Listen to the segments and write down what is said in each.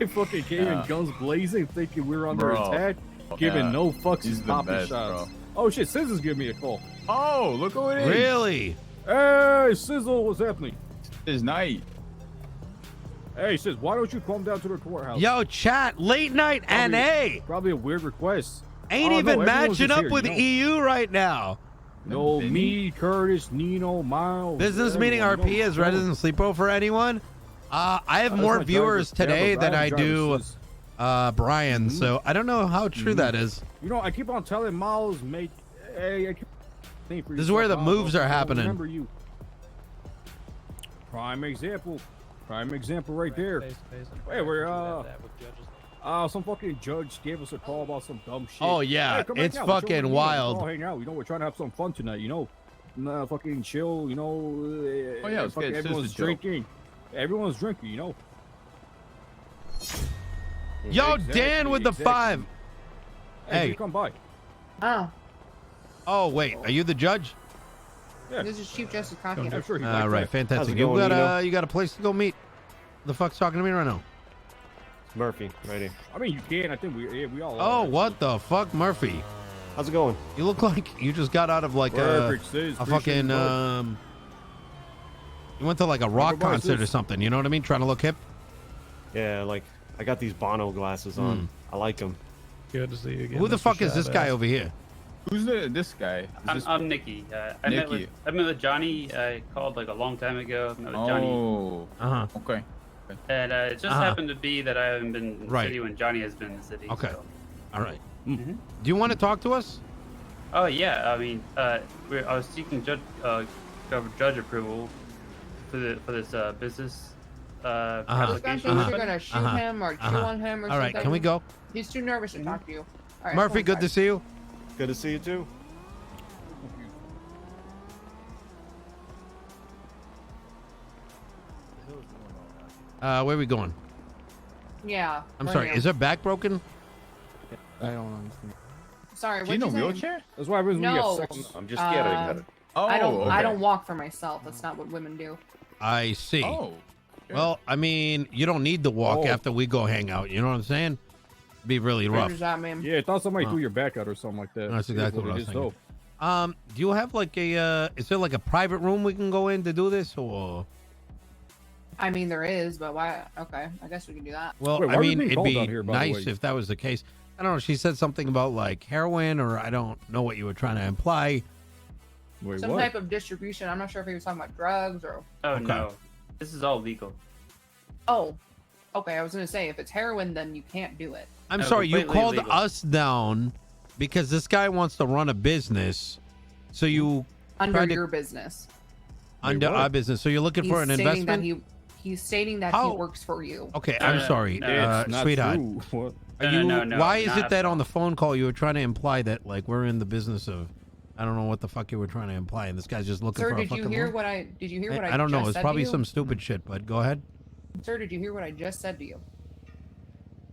They fucking came in guns blazing, thinking we were under attack, giving no fucks, just popping shots. Bro. Oh shit, Sizzle's giving me a call. Oh, look who it is. Really? Hey, Sizzle, what's happening? It's night. Hey, Sizz, why don't you come down to the courthouse? Yo, chat, late night NA. Probably a weird request. Ain't even matching up with EU right now. No, me, Curtis, Nino, Miles. Business meeting RP is resident sleepover for anyone? I have more viewers today than I do Brian, so I don't know how true that is. You know, I keep on telling Miles, mate. Hey, this is where the moves are happening. Remember you. Prime example right there. Hey, we're some fucking judge gave us a call about some dumb shit. Oh yeah, hey, it's fucking wild. We'll hang out. You know, we're trying to have some fun tonight. You know, fucking chill. You know, oh yeah, everyone's drinking. Everyone's drinking. You know. Yo, Dan with the 5. Hey, come by. Oh wait, are you the judge? Yeah. This is Chief Justice Conkey. I'm sure he all right, fantastic. You got a place to go meet. The fuck's talking to me right now? Murphy, right here. I mean, you can. I think we all. Oh, what the fuck, Murphy? How's it going? You look like you just got out of like a fucking you went to like a rock concert or something. You know what I mean? Trying to look hip. Yeah, like I got these Bono glasses on. I like them. Good to see you again. Who the fuck is this guy over here? Who's this guy? I'm Nikki. I met with Johnny. I called like a long time ago. I met with Johnny. Oh. Okay. And it just happened to be that I haven't been in the city when Johnny has been in the city. Okay. So. All right. Do you want to talk to us? Oh yeah. I mean, I was seeking judge approval for this business application. You're gonna shoot him or chew on him or something. All right. Can we go? He's too nervous to talk to you. All right, Murphy, good to see you. Good to see you too. Where are we going? Yeah. I'm sorry. Is her back broken? I don't understand. Sorry. Do you know wheelchair? That's why we no. have sex. I'm just getting at it. Oh, I don't walk for myself. That's not what women do. I see. Oh. Okay. Well, I mean, you don't need to walk after we go hang out. You know what I'm saying? Be really rough. Yeah, I thought somebody threw your back out or something like that. That's exactly what I was thinking. Do you have like is there like a private room we can go in to do this, or? I mean, there is, but why? Okay, I guess we can do that. Well, I mean, it'd be nice if that was the case. I don't know. She said something about like heroin, or I don't know what you were trying to imply. Wait, Some type of distribution. I'm not sure if he was talking about drugs or. Oh no, this is all legal. Oh, okay. I was gonna say if it's heroin, then you can't do it. I'm sorry. You called us down because this guy wants to run a business, so you under your business. Under our business. So you're looking for an investment. He's stating that he works for you. Okay, I'm sorry, sweetheart. What? No, why is it that on the phone call you were trying to imply that like we're in the business of? I don't know what the fuck you were trying to imply, and this guy's just looking for a fucking. Sir, did you hear what I? Did you hear what I? I don't know. It's probably some stupid shit, but go ahead. Sir, did you hear what I just said to you?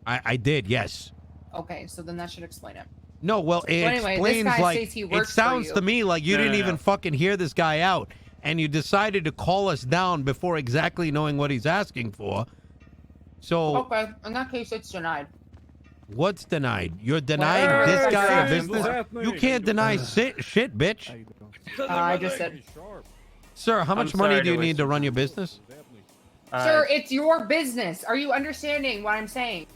I did, yes. Okay, so then that should explain it. No, well, it explains like it sounds to me like you didn't even fucking hear this guy out, and you decided to call us down before exactly knowing what he's asking for. So okay, in that case, it's denied. What's denied? You're denied this guy a business? You can't deny shit, bitch. I just said. Sir, how much money do you need to run your business? Sir, it's your business. Are you understanding what I'm saying?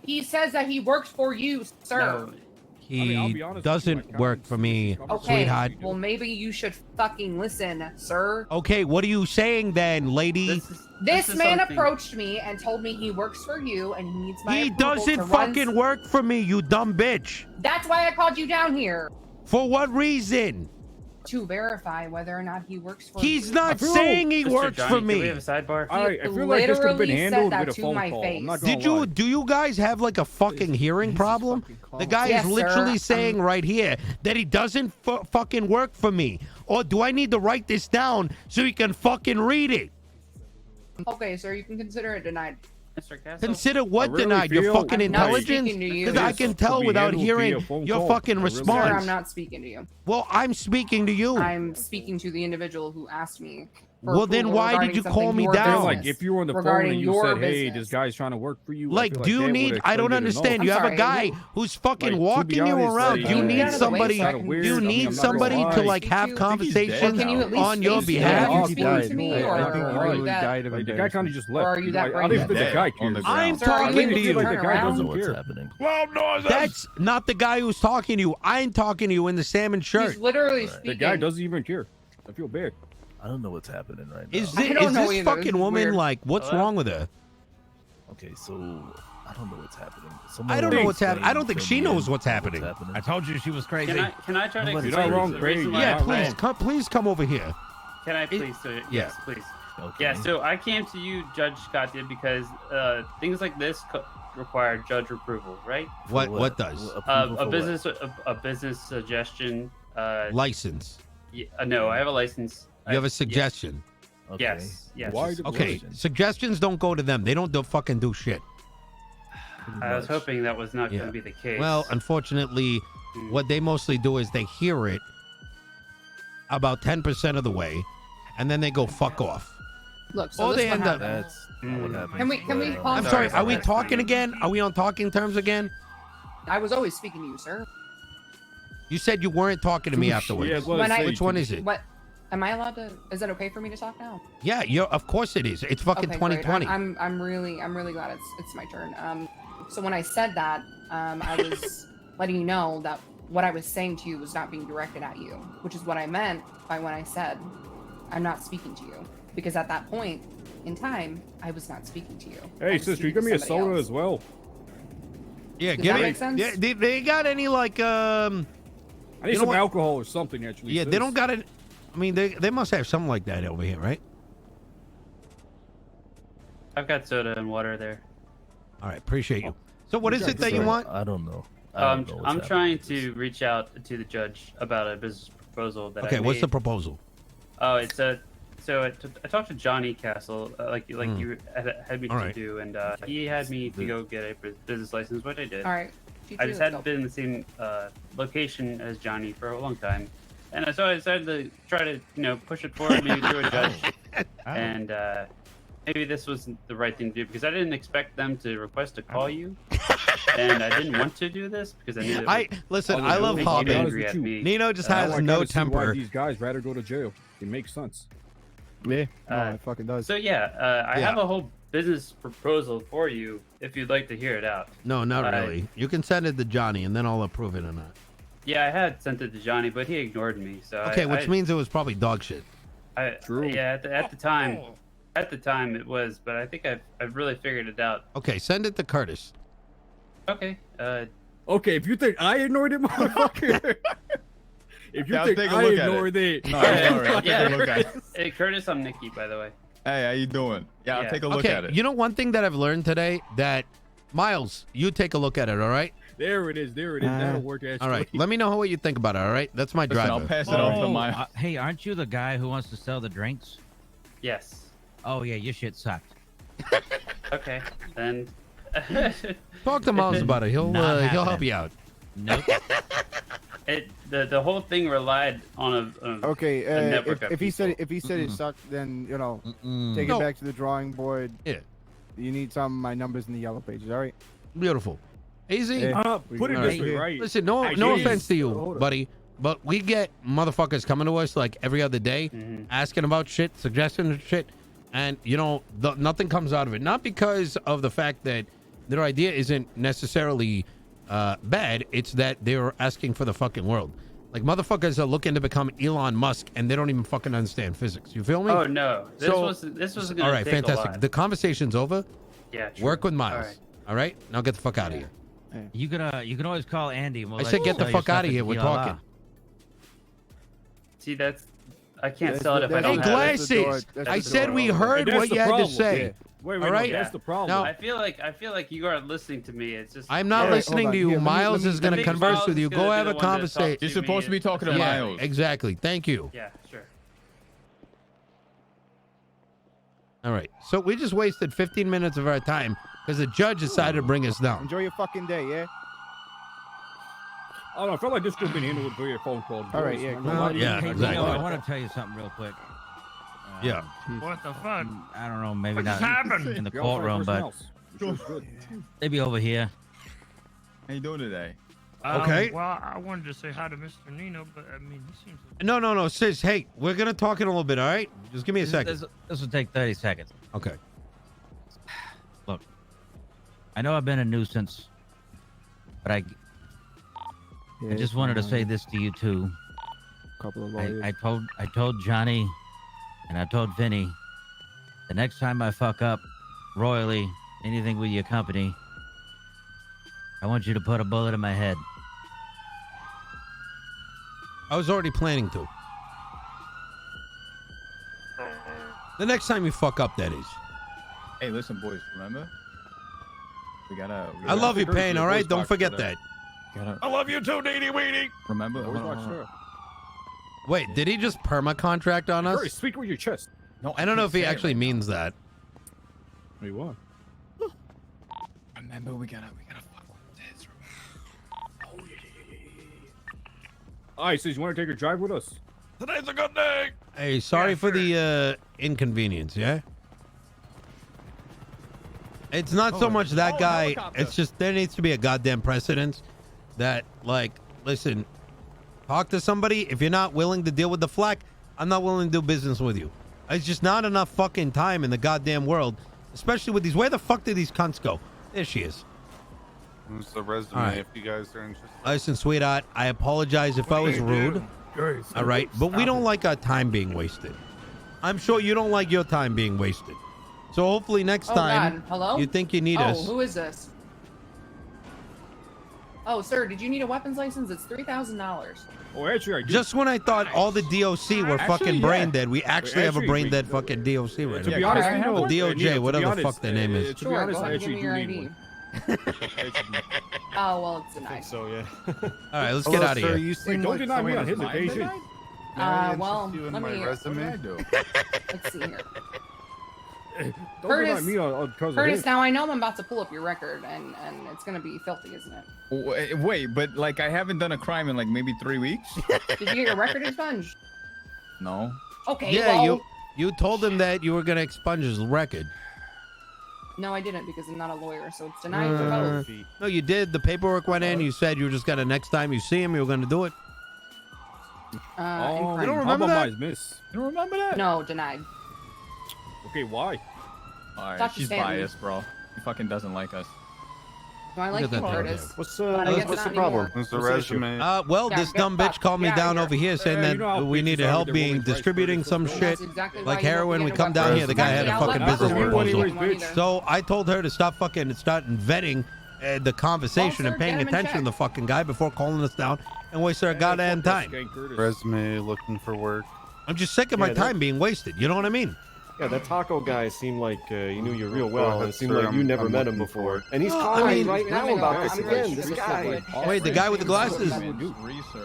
He says that he works for you, sir. No. He doesn't work for me, sweetheart. Well, maybe you should fucking listen, sir. Okay, what are you saying then, lady? This man approached me and told me he works for you and he needs my approval. He doesn't fucking work for me, you dumb bitch. That's why I called you down here. For what reason? To verify whether or not he works for He's not saying he works for me. Can we have a sidebar? I feel like this could have been handled with a phone call. I'm not gonna lie. Do you guys have like a fucking hearing problem? The guy is literally saying right here that he doesn't fucking work for me. Or do I need to write this down so he can fucking read it? Okay, sir, you can consider it denied. Mr. Castle? Consider what denied? Your fucking intelligence? Because I can tell without hearing your fucking response. Sir, I'm not speaking to you. Well, I'm speaking to you. I'm speaking to the individual who asked me. Well, then approval why did regarding you something call me your down? business, Like if you were on the phone regarding and you your said, "Hey, business. this guy's trying to work for you," I Like, feel do you they need? would've I don't explained it understand. enough. You have a sorry, guy who- who's fucking Like, to be walking you honest, around. like, You yeah, need get out of the way somebody. so I can- You weird. I mean, need I'm not somebody gonna to lie. like have he's conversations dead Can you at now. least on your face me? behalf. Are you I speaking think to me, he or really are you that? Like, the guy kind of just left. Or are you that I don't brain even think the dead guy on the cares. ground? I'm Sir, are you talking able to you. turn Like the guy around? doesn't What's care. happening? That's not the guy who's talking to you. I'm talking to you in the salmon shirt. He's literally Right. speaking. The guy doesn't even care. I feel bad. I don't know what's happening right now. Is I this, don't is know this either. This fucking is woman weird. like? What's Hello? wrong with her? Okay, so I don't know what's happening. I don't know what's happening. I don't think she knows what's happening. I told you she was crazy. Can I try to You're explain not wrong, the Craig. reason why Yeah, I please called? please come over here. Can I please? Sir? yeah. Yes, please. Okay. Yeah, so I came to you, Judge Scott, did because things like this require judge approval, right? For What does? Approval for what? A business suggestion. License. No, I have a license. You have a suggestion. Okay. Yes, yes. Why Just a the- Okay, question. suggestions don't go to them. They don't fucking do shit. Pretty I was much. hoping that was not Yeah. going to be the case. Well, unfortunately, Hmm. what they mostly do is they hear it about 10% of the way, and then they go fuck off. Look, so Or this they is what end up- happened. That's not what happens. Can we but, pause I'm for sorry, a are we second? talking again? Are we on talking terms again? I was always speaking to you, sir. You said you weren't talking to me afterwards. Yeah, well, When I- say, Which one is it? What? Am I allowed to? Is it okay for me to talk now? Yeah, of course it is. It's fucking Okay, 2020. great. I'm really glad it's my turn. So when I said that, I was letting you know that what I was saying to you was not being directed at you, which is what I meant by when I said I'm not speaking to you, because at that point in time I was not speaking to you. I Hey, was sister, you speaking give to me a somebody soda else. as well. Yeah, Does give that me. make sense? Yeah, they got any like I need You know some what? alcohol or something, actually. Yeah, sis. they don't got it. I mean, they must have something like that over here, right? I've got soda and water there. All right, appreciate you. So what is Okay, it that you so, want? I don't know. I don't know what's I'm trying happening. to reach out to the judge about a business proposal that Okay, I what's the made. proposal? Oh, it's a. So I talked to Johnny Castle, like you had me All to right. do, and he had me to go get a business license, which I did. All right. G2, I just let's hadn't go. been in the same location as Johnny for a long time, and so I decided to try to push it forward, maybe through a judge, and maybe this wasn't the right thing to do because I didn't expect them to request to call you, and I didn't want to do this because I knew it would Listen. Oh, I no, love make make you Hobby. Hobby. angry at me. Nino just Now has I no gotta see why temper. these guys rather go to jail. It makes sense. Yeah, no, Uh, it fucking does. So yeah, I Yeah. have a whole business proposal for you if you'd like to hear it out. No, not I- really. You can send it to Johnny, and then I'll approve it or not. Yeah, I had sent it to Johnny, but he ignored me. So Okay, which means it was probably dog shit. True. Yeah, at the time it was, but I think I've really figured it out. Okay, send it to Curtis. Okay. Okay, if you think I ignored it, motherfucker. If you Yeah, I'll think take a I look at ignored it, No, it's all right. I'll Yeah. take a look at it. Hey, Curtis, I'm Nikki, by the way. Hey, how you doing? Yeah, I'll Yeah. take a look Okay, at it. you know one thing that I've learned today that Miles, you take a look at it, all right? there it is. There it is. That'll work. Actually. All right. Let me know what you think about it, all right? That's my Listen, driver. I'll pass it on to my. Hey, aren't you the guy who wants to sell the drinks? Yes. Oh yeah, your shit sucked. Okay. Then. Talk to Miles about it. He'll Not help happening. you out. Nope. The whole thing relied on a Okay, a network of if he said people. it sucked, then Mm-mm. take No. it back to the drawing board. Yeah. You need some of my numbers in the yellow pages. All right. Beautiful. Easy. Yeah. Put it All this right. way, right? Listen, no Jeez. offense to you, Hold on. buddy, but we get motherfuckers coming to us like every other day Mhm. asking about shit, suggesting shit, and nothing comes out of it. Not because of the fact that their idea isn't necessarily bad. It's that they're asking for the fucking world. Like motherfuckers are looking to become Elon Musk, and they don't even fucking understand physics. You feel me? Oh no, this So- was gonna All right, take a fantastic. lot. The conversation's over. Yeah. True. Work with Miles. All right. All right, now get the fuck out of here. You can always call Andy. And we'll I let said you get the sell your fuck out stuff of here. at We're Tequila. talking. See, I can't sell it if I Hey, don't have it. glasses. That's I the said door. we And heard that's what the you had to problem. say. Wait, All no, right. that's the problem. Now- I feel like you aren't listening to me. It's just I'm not All right, listening hold to on. you. Here, let me- Miles let me- is going I to think converse Miles with is you. gonna Go be have the a one to talk conversation. to You're supposed to me. be talking to Yeah, Miles. exactly. Thank you. Yeah, sure. All right. So we just wasted 15 minutes of our time because the judge decided to bring us down. Enjoy your fucking day, yeah. I don't know. I felt like this could have been handled via phone call. All right, yeah, I'm cool. not lying to you. Yeah, Hey, exactly. Nino, I want to tell you something real quick. Yeah. What the fuck? I don't know, maybe What just not happened? in the You're outside courtroom, person but else. Sure it's good. maybe over here. How you doing today? Okay. Well, I wanted to say hi to Mr. Nino, but I mean, he seems. No, sis. Hey, we're gonna talk in a little bit. All right. Just give me a second. This will take 30 seconds. Okay. Look, I know I've been a nuisance, but I just wanted to say this to you too. Couple of lawyers. I told Johnny, and I told Vinny, the next time I fuck up royally anything with your company, I want you to put a bullet in my head. I was already planning to. The next time you fuck up, that is. Hey, listen, boys. Remember? We gotta. I love you, There's Payne. your All right, voice don't box forget for that. Gotta I love you too, Needy Weedy. remember. Voice hold on, box, hold on. sure. Wait, did he just perma contract on Hurry, us? speak with your chest. No, I don't know can't if he say it actually right means that. Wait, what? now. Remember, we gotta fuck with this. All right, so you want to take a drive with us? Today's a good day. Hey, sorry Yeah, for sure. the inconvenience, yeah? It's not so much that guy. helicopter. It's just there needs to be a goddamn precedence that, like, listen, talk to somebody. If you're not willing to deal with the flack, I'm not willing to do business with you. It's just not enough fucking time in the goddamn world, especially with these. Where the fuck did these cunts go? There she is. Who's the resume All right. if you guys are interested? Listen, sweetheart, I apologize if I was rude. All right, but we don't like our time being wasted. I'm sure you don't like your time being wasted. So hopefully next Oh, time God. Hello? you think you need Oh, us. who is this? Oh, sir, did you need a weapons license? It's $3,000. Oh, actually, I do. Just when I thought all the DOC were Actually, fucking yeah. brain dead, we actually have a Actually, brain we- dead fucking DOC right to now. be honest, Yeah, you know, or DOJ, Nino, to whatever be the fuck honest, their name is. To be Sure, honest, go I ahead, give actually me do your need ID. one. Oh, well, it's I think denied. so, yeah. All right, let's Hello, get out of sir, here. You Wait, seem don't like deny me someone on his of mine occasion. tonight. May I interest well, you in let my me- What resume? did I do? Let's see here. Don't Curtis- deny me on because of Curtis, him. now I know I'm about to pull up your record, and it's going to be filthy, isn't it? Wait, but like I haven't done a crime in like maybe 3 weeks. Did you get your record expunged? No. Okay, Yeah, well, you told him that you were gonna expunge his record. no, I didn't because I'm not a lawyer, so it's denied for both. No, you did. The paperwork went in. You said you were just gonna next time you see him, you were gonna do it. Oh, Incorrect. you don't remember how that? about my miss? You don't remember that? No, denied. Okay, why? All right, Dr. she's Stanton. biased, bro. She fucking doesn't like us. No, I Look like at you, that Curtis. What's But I guess what's the not problem? anymore. Who's the What's the issue? resume? Well, Yeah, this get dumb bitch fucked. called me Get outta down here. over here saying you that know how we bitches needed are help with their being women's rights, distributing Curtis. some That's shit. exactly like why you heroin, won't we get come a down weapons. here, the guy had a Exactly, fucking I'll let business you know proposal. when you want either. So I told her to stop fucking starting vetting the conversation Well, sir, and paying get him in attention to check. the fucking guy before calling us down and wasting our Hey, goddamn fuck time. this skank Curtis. Resume looking for work. I'm just sick of my Yeah, that- time being wasted. You know what I mean? Yeah, that taco guy seemed like he knew you real Go well, ahead, and it seemed sir, like you I'm- never I'm met him looking before. for- And he's Well, calling I me mean- right now about this again. This guy. Wait, the guy with the glasses?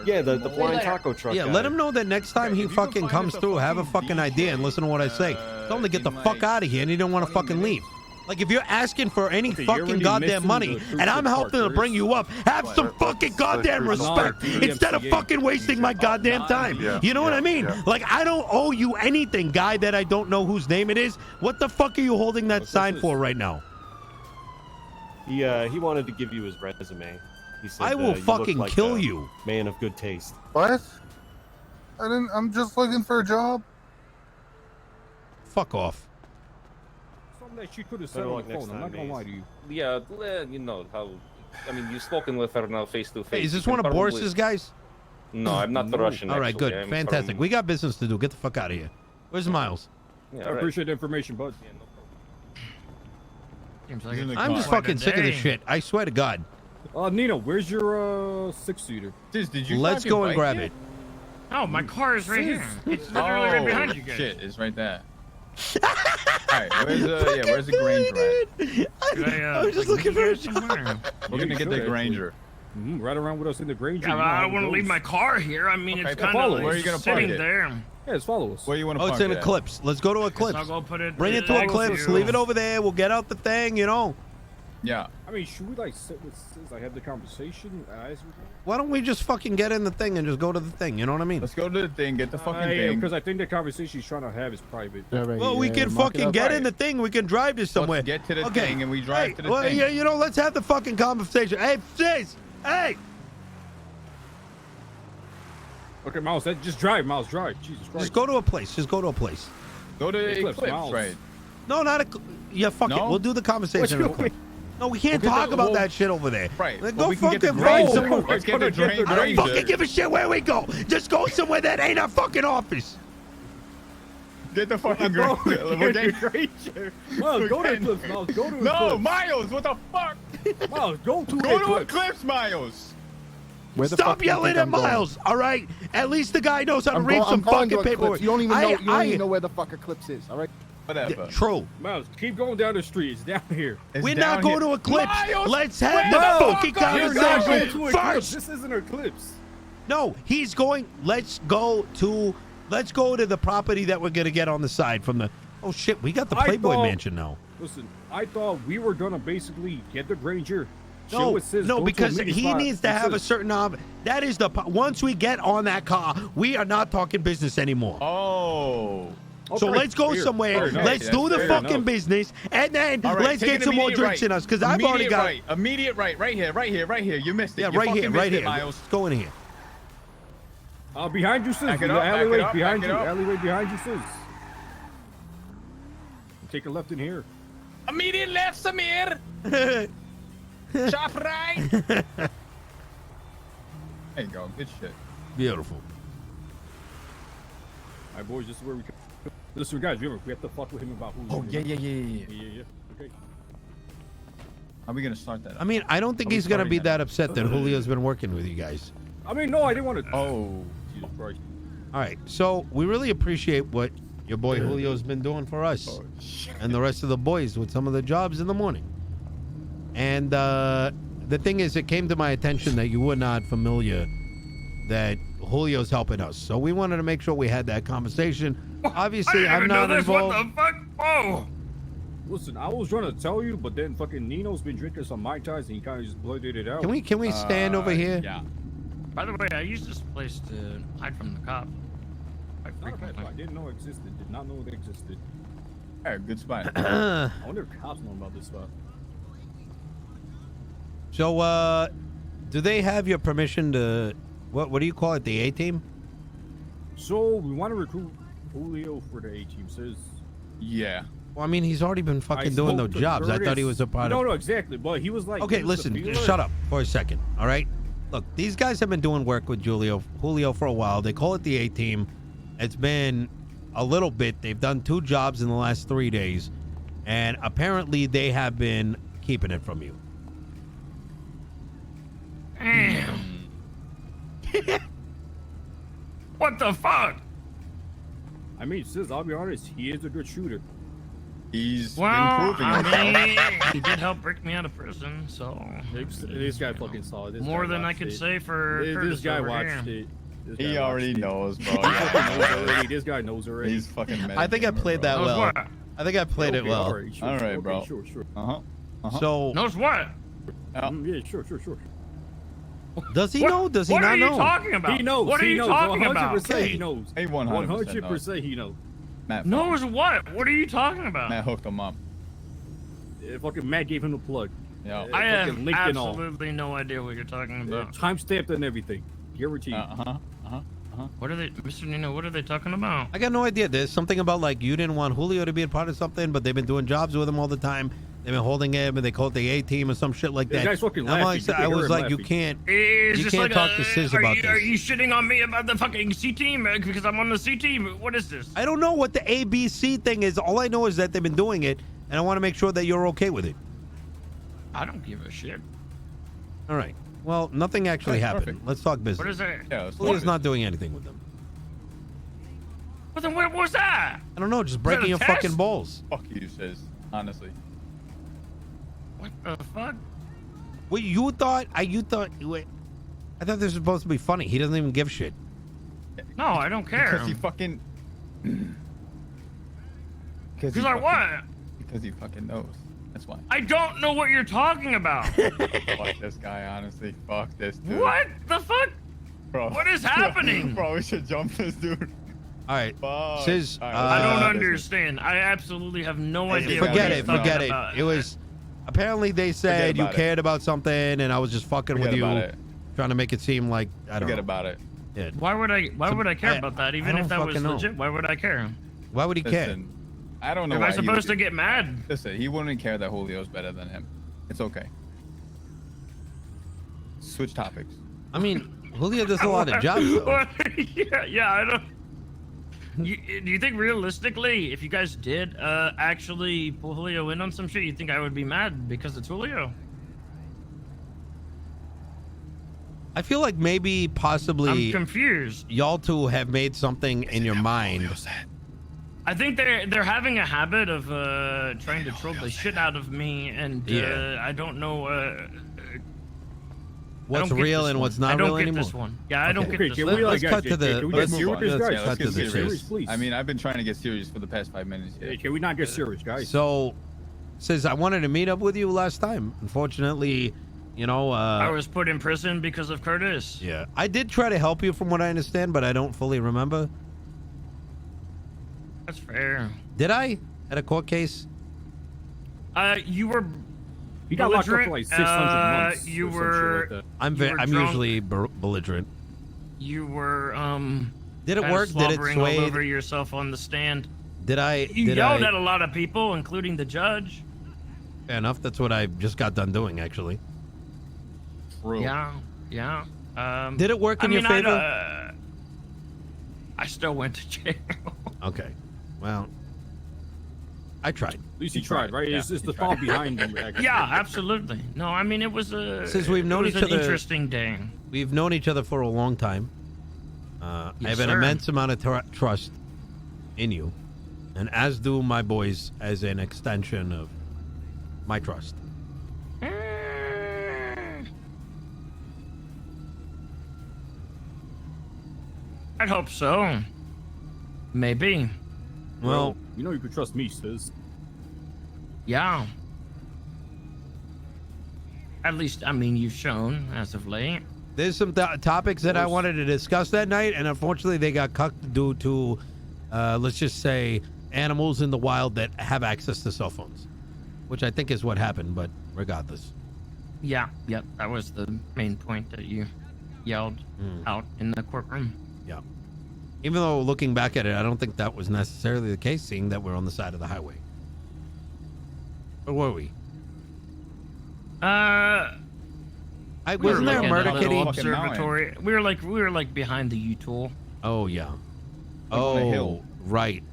Yeah, the See you blind later. taco truck Yeah, guy. let him know that next time he If you can fucking find comes us a through, have a fucking fucking idea and listen to what I say. Tell him to get the in fuck like out of here, and he don't want to 20 fucking leave. minutes. Like, if you're asking for any Okay, you're fucking already goddamn missing money, the crucial and I'm helping to part, bring you up, have What? some That's fucking the goddamn crucial respect part. instead of fucking wasting my goddamn time. Yeah, You know what yeah, I mean? yeah. Like, I don't owe you anything, guy that I don't know whose name it is. What the fuck are you holding that What's sign this? for right now? He wanted to give you his resume. He said, I will you look fucking like kill a you. Man of good taste. What? I'm just looking for a job. Fuck off. Something that she could have said Better on luck the next phone. I'm time, not gonna Maze. lie to you. Yeah, you know how. I mean, you've spoken with her now face to face. Hey, is You this can one of probably- Boris's guys? No, I'm not the No. Russian. All right, actually. good. I'm Fantastic. from- We got business to do. Get the fuck out of here. Where's Miles? Yeah, I right. appreciate the information, bud. Yeah, no problem. Seems like He's in it's the I'm car. just quite a fucking sick of this day. shit. I swear to God. Nino, where's your six-seater? Did you Let's grab your go and bike grab yet? it. Oh, my car is right here. It's literally right behind you guys. Shit, it's right there. Alright, where's the Granger at? Should I was just like, looking meet you for guys somewhere? We're gonna get the should, Granger. Right around with us in the Granger. Yeah, you but know I how don't it want to leave goes. my car here. I mean, Okay, it's but kind follow. of Where are you gonna sitting park it? there. Yeah, just follow us. Where you want to Oh, park it's in it at? Eclipse. Let's go to I'll Eclipse. go put it. Bring it to next Eclipse. you. Leave it over there. We'll get out the thing, you know. Yeah. I mean, should we like sit with Sis? I have the conversation. Why don't we just fucking get in the thing and just go to the thing? You know what I mean? Let's go to the thing. Get the fucking thing. Because I think the conversation he's trying to have is private. Well, we can fucking get in the thing. We can drive to somewhere. Let's get to the thing and we drive to the well, thing. yeah, you know, let's have the fucking conversation. Hey, Sis! Hey! Okay, Miles, just drive. Miles, drive. Jesus Christ. Just go to a place. Just go to a place. Go to Eclipse, Eclipse, Miles. right? No, not a... Yeah, fuck it. No? We'll do the conversation. No, we can't We'll get talk the- about well, that shit over there. Right. Like, Well, go we can get the fucking Granger. find somewhere. Let's get the I don't Granger. fucking give a shit where we go. Just go somewhere that ain't our fucking office. Get the fucking Granger. We're getting Granger. Miles, go to Eclipse. Miles, go to Eclipse. No, Miles, what the fuck? Miles, go to Go to Eclipse. Eclipse, Miles. Where the Stop fuck do you yelling think at I'm going? Miles, all right? At least the guy knows how to I'm read going some to fucking Eclipse. paperwork. You don't even know. You don't I- even know where the fuck Eclipse is. All right. Whatever. True. Miles, keep going down the street. It's down here. It's We're down not going here. to Eclipse. Miles, Let's have where the the fucking fuck are you You're not going conversation to Eclipse. first. This isn't Eclipse. No, he's going. Let's go to the property that we're gonna get on the side from the. Oh shit, we got the I Playboy thought- Mansion now. Listen, I thought we were gonna basically get the Granger. chill No, with Sis, no, go to a because mini he spot needs to with have a Sis. certain. That is the. Once we get on that car, we are not talking business anymore. Oh. So Okay, let's go fair, somewhere. fair enough. Let's do the Fair fucking enough. business, and then All right, let's take get an some more immediate drinks right. in us. Because I've already Immediate got. right. Immediate right. Right here. You missed it. Yeah, You right fucking here, missed right it, here. Miles. Let's go in here. Behind you, Sis. Back it The up, back alleyway it up, behind back you. it up. Alleyway behind you, Sis. Take a left in here. Immediate left, Samir. Chop right. There you go. Good shit. Beautiful. All right, boys, this is where we come. Listen, guys, remember, we have to fuck with him about who's. Oh, yeah. Yeah. Okay. How are we gonna start that? I mean, I don't think Are we he's gonna be starting that upset that Julio's been working with you guys. I mean, no, I didn't want to. Oh. Jesus Christ. All right, so we really appreciate what your boy Julio's been doing for us and the rest of the boys with some of the jobs in the morning. And the thing is, it came to my attention that you were not familiar that Julio's helping us. So we wanted to make sure we had that conversation. Obviously, I'm not involved. What the fuck? Oh! Listen, I was trying to tell you, but then fucking Nino's been drinking some Mai Tais and he kind of just blurted it out. Can we stand over here? Yeah. By the way, I used this place to hide from the cops. Quite Not a bad frequently. spot. I didn't know it existed. Did not know it existed. All right, good spot. I wonder if cops know about this stuff. So, do they have your permission to what do you call it? The A team? So we want to recruit Julio for the A team. Says Yeah. Well, I mean, he's already been fucking doing those jobs. I thought he was a part of. No, exactly. But he was like. Okay, he was the listen, feeler. shut up for a second, all right? Look, these guys have been doing work with Julio for a while. They call it the A team. It's been a little bit. They've done 2 jobs in the last 3 days, and apparently they have been keeping it from you. Damn. What the fuck? I mean, Sis, I'll be honest. He is a good shooter. He's Well, been proving I himself. mean, he did help break me out of prison, so This guy fucking saw it. This more guy than I watched could it. say for This Curtis guy over watched here. it. This guy He watched already it. knows, bro. He fucking knows already. This guy knows already. He's fucking. I think I mad, played bro. that Knows well. what? I think I played it Okay, well. all right, sure, All right, okay, bro. Sure. So, Knows what? Yeah, sure. does he What- know? Does he what not are you know? talking about? He knows. What are he you knows. talking about? 100% he knows. Hey, 100% 100% he knows. Matt, Knows what? What are you talking about? Matt hooked him up. Fucking Matt gave him the plug. Yeah. I have fucking linked and all. absolutely no idea what you're talking about. Time stamped and everything. Guaranteed. What are they, Mr. Nino? What are they talking about? I got no idea. There's something about like you didn't want Julio to be a part of something, but they've been doing jobs with him all the time. They've been holding him, and they call it the A team or some shit like The that. guy's fucking I'm laughing. like, I was like, you can't. Is You this can't like talk to Sis are about you, this. Are you shitting on me about the fucking C team because I'm on the C team? What is this? I don't know what the ABC thing is. All I know is that they've been doing it, and I want to make sure that you're okay with it. I don't give a shit. All right. Well, nothing actually Okay, happened. perfect. Let's talk business. What is it? Yeah. Julio's not doing anything with them. What, what was that? I don't know, just that breaking a your test? fucking balls. Fuck you, Sis. Honestly. What the fuck? Wait, you thought I thought this was supposed to be funny. He doesn't even give shit. No, I don't care. Because he fucking. Because I what? Because he fucking knows. That's why. I don't know what you're talking about. Fuck this guy, honestly. Fuck this dude. What the fuck? Bro. What is happening? Bro, we should jump this dude. All right. Fuck. Sis, I don't understand. I absolutely have no idea. Forget what it. you're Forget talking it. about. It was apparently they said you about it. cared about something, and I was just fucking Forget with you, about it. trying to make it seem like I don't Forget know. about it. Yeah. Why would I care about that? I Even don't if that was fucking know. legit, why would I care? Why would he care? Listen, I don't know Am why I he supposed would- to get mad? Listen, he wouldn't care that Julio's better than him. It's okay. Switch topics. I mean, Julio does a lot of jobs, though. yeah, I don't. Do you think realistically, if you guys did actually pull Julio in on some shit, you think I would be mad because it's Julio? I feel like maybe, possibly, I'm confused. y'all two have made something in your mind. I think they're having a habit of trying to troll the shit out of me, and I don't know What's I don't get real this and one. what's not I don't real get anymore? this one. Yeah, I don't Okay. get this Can we, one. Let's cut to the. can we get Let's serious, let's guys? cut let's to get the serious. chase. please. I mean, I've been trying to get serious for the past 5 minutes. Hey, can we not get serious, guys? So, says I wanted to meet up with you last time. Unfortunately, you know. I was put in prison because of Curtis. Yeah, I did try to help you from what I understand, but I don't fully remember. That's fair. Did I at a court case? You were. He got locked up for like 600 months. You or some shit were. like that. I'm You were I'm drunk. usually belligerent. You were Did it kinda work? Did it slobbering all sway? over yourself on the stand. Did I? You Did yelled I? at a lot of people, including the judge. Fair enough. That's what I just got done doing, actually. True. Yeah. Did it work in I your mean, favor? I still went to jail. Okay. Well, I tried. At least he tried, right? It's the fall behind him. actually. Yeah, absolutely. No, I mean it was a. Since we've known it was each an other- interesting day. We've known each other for a long time. I Yes, have an sir. immense amount of trust in you, and as do my boys as an extension of my trust. I'd hope so. Maybe. Well, you know you could trust me, sis. Yeah. At least, I mean, you've shown as of late. there's some topics that I wanted to discuss that night, and unfortunately they got cut due to, let's just say, animals in the wild that have access to cell phones, which I think is what happened, but regardless. Yeah, yep. That was the main point that you yelled out in the courtroom. Yeah. Even though looking back at it, I don't think that was necessarily the case, seeing that we're on the side of the highway. Or were we? Wasn't there a murder kitty? Observatory. We were like behind the U-Tool. Oh yeah. on a Oh, hill. right.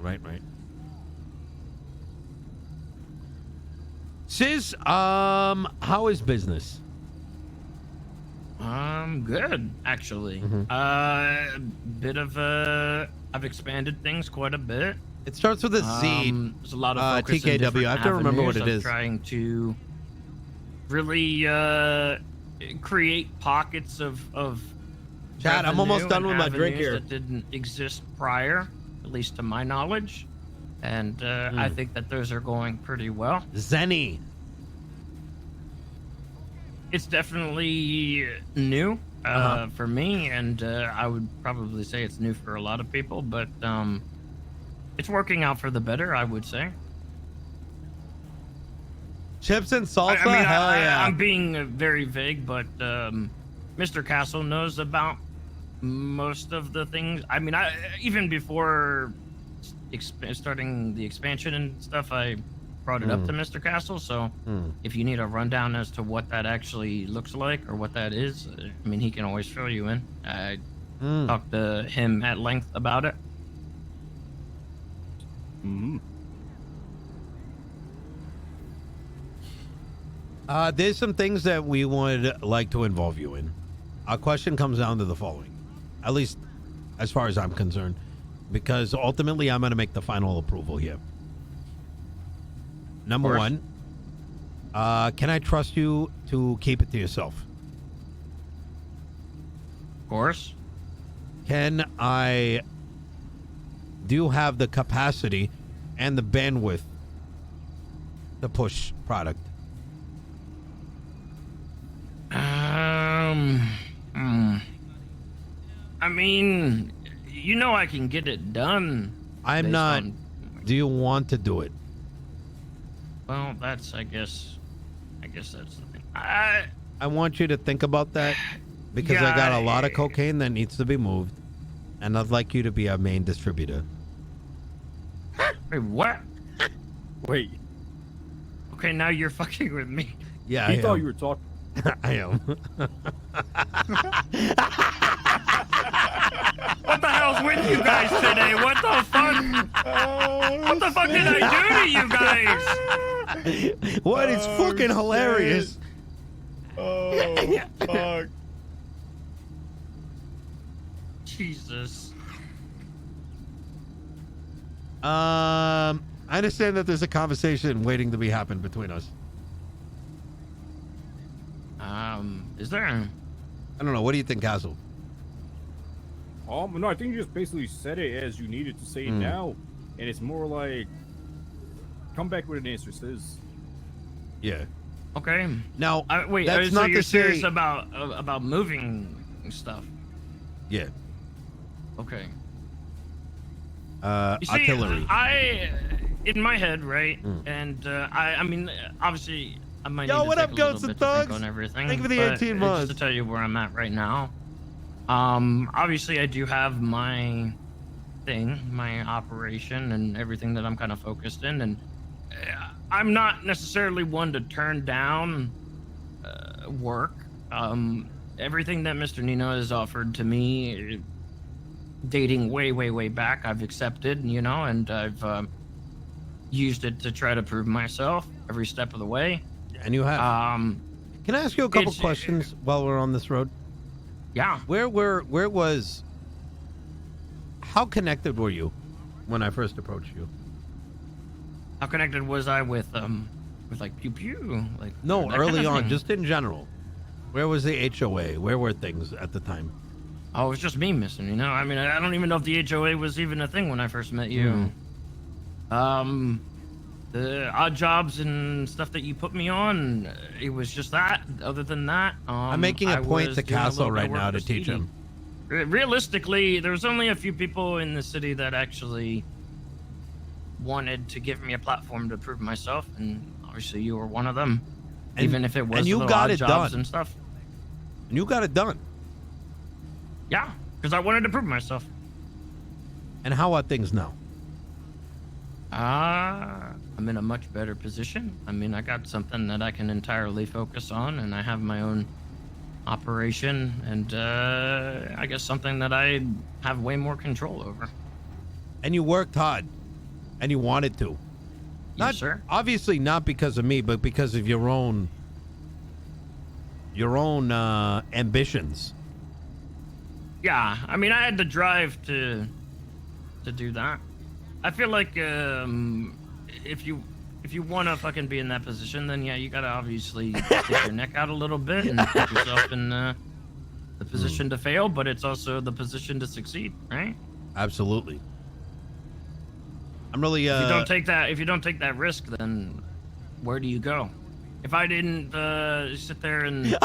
Sis, how is business? Good actually. Bit of I've expanded things quite a bit. It starts with a Z. There's a lot of focus in TKW. different I have to remember what avenues it of is. Trying to really create pockets of Chad, I'm almost revenue done and with my drink avenues here. that didn't exist prior, at least to my knowledge, and I think that those are going pretty well. Zenny. It's definitely new for me, and I would probably say it's new for a lot of people, but it's working out for the better, I would say. Chips and salsa? I mean, Hell yeah. I'm being very vague, but Mr. Castle knows about most of the things. I mean, even before starting the expansion and stuff, I brought it up to Mr. Castle. So if you need a rundown as to what that actually looks like or what that is, I mean, he can always fill you in. I talked to him at length about it. There's some things that we would like to involve you in. Our question comes down to the following, at least as far as I'm concerned, because ultimately I'm going to make the final approval here. Number one, can I trust you to keep it to yourself? Of course. Do you have the capacity and the bandwidth to push product? I mean, you know, I can get it done. I'm not. Do you want to do it? Well, that's, I guess that's the thing. I want you to think about that because I got a lot of cocaine that needs to be moved, and I'd like you to be our main distributor. Wait, what? Wait. Okay, now you're fucking with me. Yeah, He thought you were talking. I am. What the hell's with you guys today? What the fuck? What the fuck did I do to you guys? What? It's fucking hilarious. Oh, fuck. Jesus. I understand that there's a conversation waiting to be happened between us. Is there? I don't know. What do you think, Castle? No, I think you just basically said it as you needed to say it now, and it's more like, come back with an answer, sis. Yeah. Okay. Now, wait. that's So not you're to say- serious about moving stuff? Yeah. Okay. Uh, You see, artillery. in my head, right? And I mean, obviously, I might Yo, need to what take up, a little Goats and bit to think Thugs? on everything. Thank you for the but 18 months. Just to tell you where I'm at right now. Obviously, I do have my thing, my operation, and everything that I'm kind of focused in, and I'm not necessarily one to turn down work. Everything that Mr. Nino has offered to me, dating way back, I've accepted, you know, and I've used it to try to prove myself every step of the way. And you have. Can I ask you a couple questions while we're on this road? Yeah. Where was? How connected were you when I first approached you? How connected was I with like pew pew? Like No, that kind early of on, thing? just in general. Where was the HOA? Where were things at the time? Oh, it was just me missing, you know? I mean, I don't even know if the HOA was even a thing when I first met you. The odd jobs and stuff that you put me on, it was just that. Other than that, I'm making a point to Castle right now to teach him. Realistically, there was only a few people in the city that actually wanted to give me a platform to prove myself, and obviously you were one of them. And- even if it was and you little got odd it jobs done. and stuff. And you got it done. Yeah, because I wanted to prove myself. And how are things now? I'm in a much better position. I mean, I got something that I can entirely focus on, and I have my own operation, and I guess something that I have way more control over. And you worked hard. And you wanted to. Not, Yes, sir. Obviously not because of me, but because of your own ambitions. Yeah, I mean, I had the drive to do that. I feel like if you want to fucking be in that position, then yeah, you gotta obviously stick your neck out a little bit and put yourself in the position to fail, but it's also the position to succeed, right? Absolutely. I'm really If you don't take that risk, then where do you go? If I didn't sit there and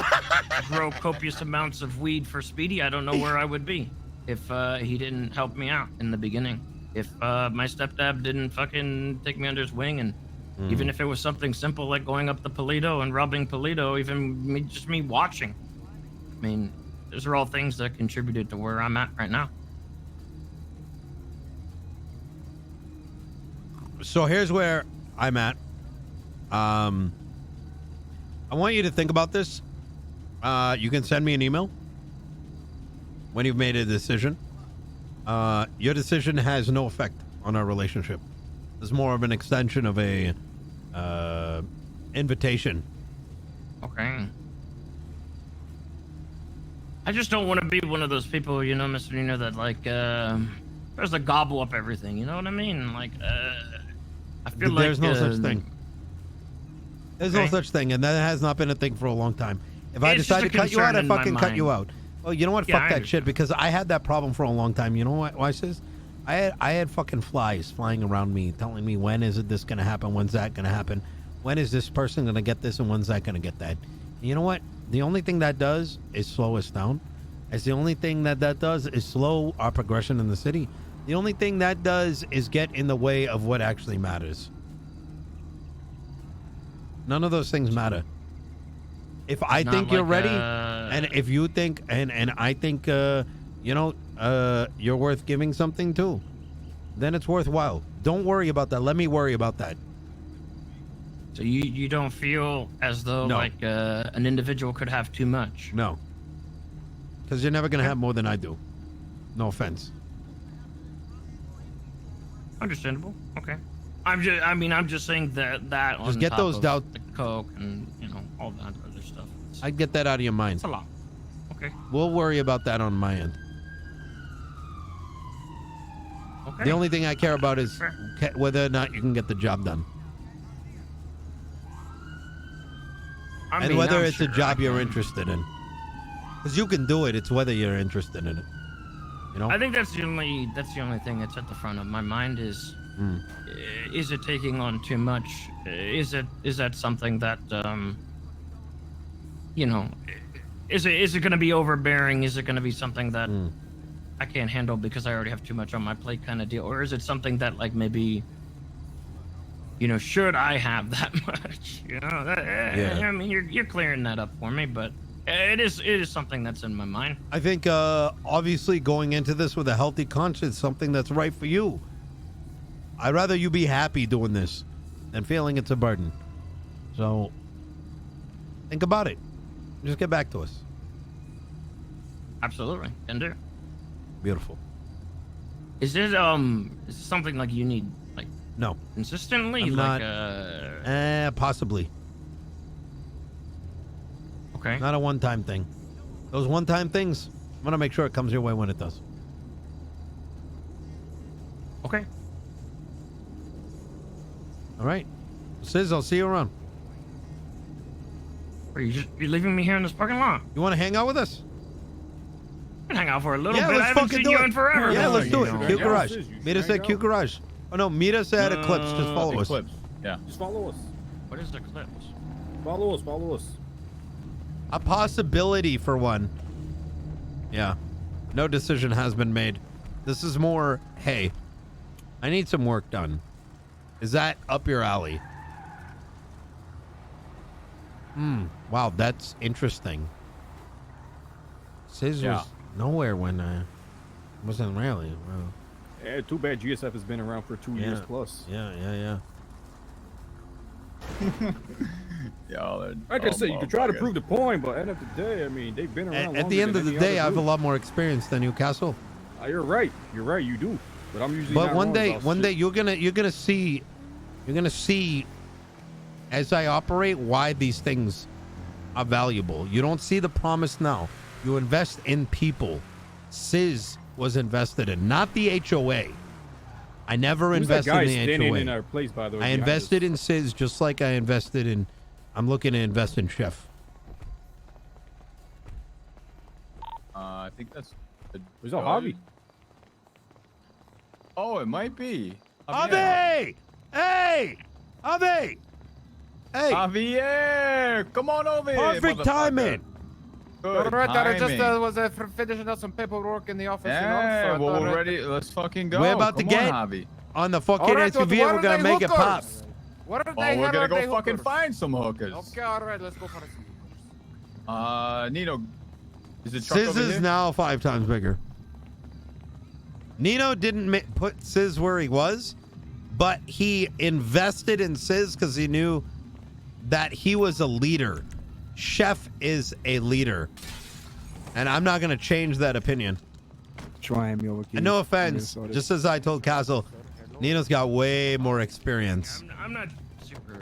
grow copious amounts of weed for Speedy, I don't know where I would be. If he didn't help me out in the beginning, if my stepdad didn't fucking take me under his wing, and even if it was something simple like going up the Polito and robbing Polito, even just me watching. I mean, those are all things that contributed to where I'm at right now. So here's where I'm at. I want you to think about this. You can send me an email when you've made a decision. Your decision has no effect on our relationship. It's more of an extension of a invitation. Okay. I just don't want to be one of those people, you know, Mr. Nino, that like tries to gobble up everything. You know what I mean? Like, I feel like There's no such thing. There's no Okay. such thing, and that has not been a thing for a long time. If I It's decide to just a cut you out, I concern in my fucking cut you mind. out. Well, you know what? Yeah, Fuck I that shit, because I had that problem for a long time. You know what? Why, sis? I had fucking flies flying around me, telling me when is it this gonna happen, when's that gonna happen. when is this person going to get this and when's that going to get that? And you know what? The only thing that does is slow us down. It's the only thing that does is slow our progression in the city. The only thing that does is get in the way of what actually matters. None of those things matter. If I think you're ready, and if you think, and I think, you're worth giving something to, then it's worthwhile. Don't worry about that. Let me worry about that. So you don't feel as though an individual could have too much? No. Because you're never going to have more than I do. No offense. Understandable. Okay. I'm just saying that on just get top those of doubts. the coke and all that other stuff. I'd get that out of your mind. It's a lot. Okay. We'll worry about that on my end. Okay. The only thing I care about is whether or not you can get the job done. And whether it's a job you're interested in. Because you can do it. It's whether you're interested in it. You know? I think that's the only thing that's at the front of my mind is it taking on too much? Is that something that is it going to be overbearing? Is it going to be something that I can't handle because I already have too much on my plate kind of deal? Or is it something that like maybe should I have that much? I mean, you're clearing that up for me, but it is something that's in my mind. I think obviously going into this with a healthy conscience, something that's right for you. I'd rather you be happy doing this than feeling it's a burden. So think about it. Just get back to us. Absolutely, can do. Beautiful. Is this something like you need like no consistently? I'm like not, possibly. Okay. Not a one-time thing. Those one-time things, I'm gonna make sure it comes your way when it does. Okay. All right. Sis, I'll see you around. Are you leaving me here in this parking lot? You want to hang out with us? We can hang out for a little bit. Let's I haven't fucking seen you in forever. Yeah, let's do it. Q Garage. You Meet us at Q Garage. Oh no, meet us at Eclipse. Just follow us. Eclipse. Yeah. Just follow us. What is Eclipse? Follow us. Follow us. A possibility for one. Yeah. No decision has been made. This is more, hey, I need some work done. Is that up your alley? Wow, that's interesting. Sis was nowhere when wasn't really. Wow. Yeah, too bad GSF has been around for 2 years plus. Yeah. Like I said, you could try to prove the point, but at the end of the day, I mean, they've been around. At the end of the day, I have a lot more experience than you, Castle. You're right. You're right. You do. But I'm usually. But not one wrong day, about one shit. day, you're gonna see, as I operate, why these things are valuable. You don't see the promise now. You invest in people. Sis was invested in, not the HOA. I never Who's that invested guy in the standing HOA. in our place, by the way, I behind invested us? in Sis just like I invested in. I'm looking to invest in Chef. I think that's. Where's a hobby? Oh, it might be. Javier! Hey! Javier! Hey! Javier! Come on over here! Perfect timing! Good Alright, I just timing. was finishing out some paperwork in the office. Yeah, so I well, thought we're I'd- ready. Let's fucking go. We're about to Come get on, Javi. on the fucking Alright, SUV what and are we're gonna they make it pop. hookers? What are Oh, they? we're How gonna are they go fucking hookers? find some hookers. Okay, alright, let's go for it. Nino, is the truck Sis over is here? now 5 times bigger. Nino didn't put Sis where he was, but he invested in Sis because he knew that he was a leader. Chef is a leader. And I'm not going to change that opinion. Try me over. And no offense, just as I told Castle, Nino's got way more experience I'm not super,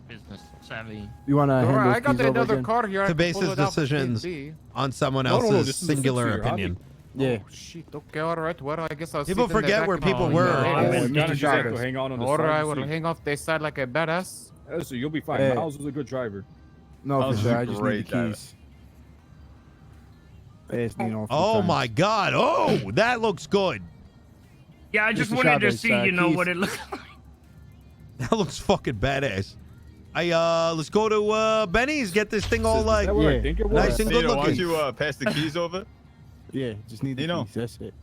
business savvy. You wanna? Alright, hand those I got keys over another again? car here. I to can base pull his it out for decisions speed. on someone No, else's this is a singular fix for your opinion. Yeah. Oh, shit. Okay, alright. Well, I guess I'll People sit in the forget back where of people my- were. Yeah, Oh, yeah, you Mr. gotta just have to Chavez. hang on the Alright, side. we'll hang off this side like a badass. So you'll be fine. Hey. Miles is a good driver. No, for Miles sure. is I just need great, the keys. Pass Nino a few Oh times. my God. Oh, that looks good. Yeah, I just Mr. wanted to Chavez, see, keys. what it looked like. That looks fucking badass. Let's go to Benny's. Get this thing all like Is that what I think it was? nice and good Nino, why don't looking. you pass the keys over? Yeah, just need the Nino. keys. That's it.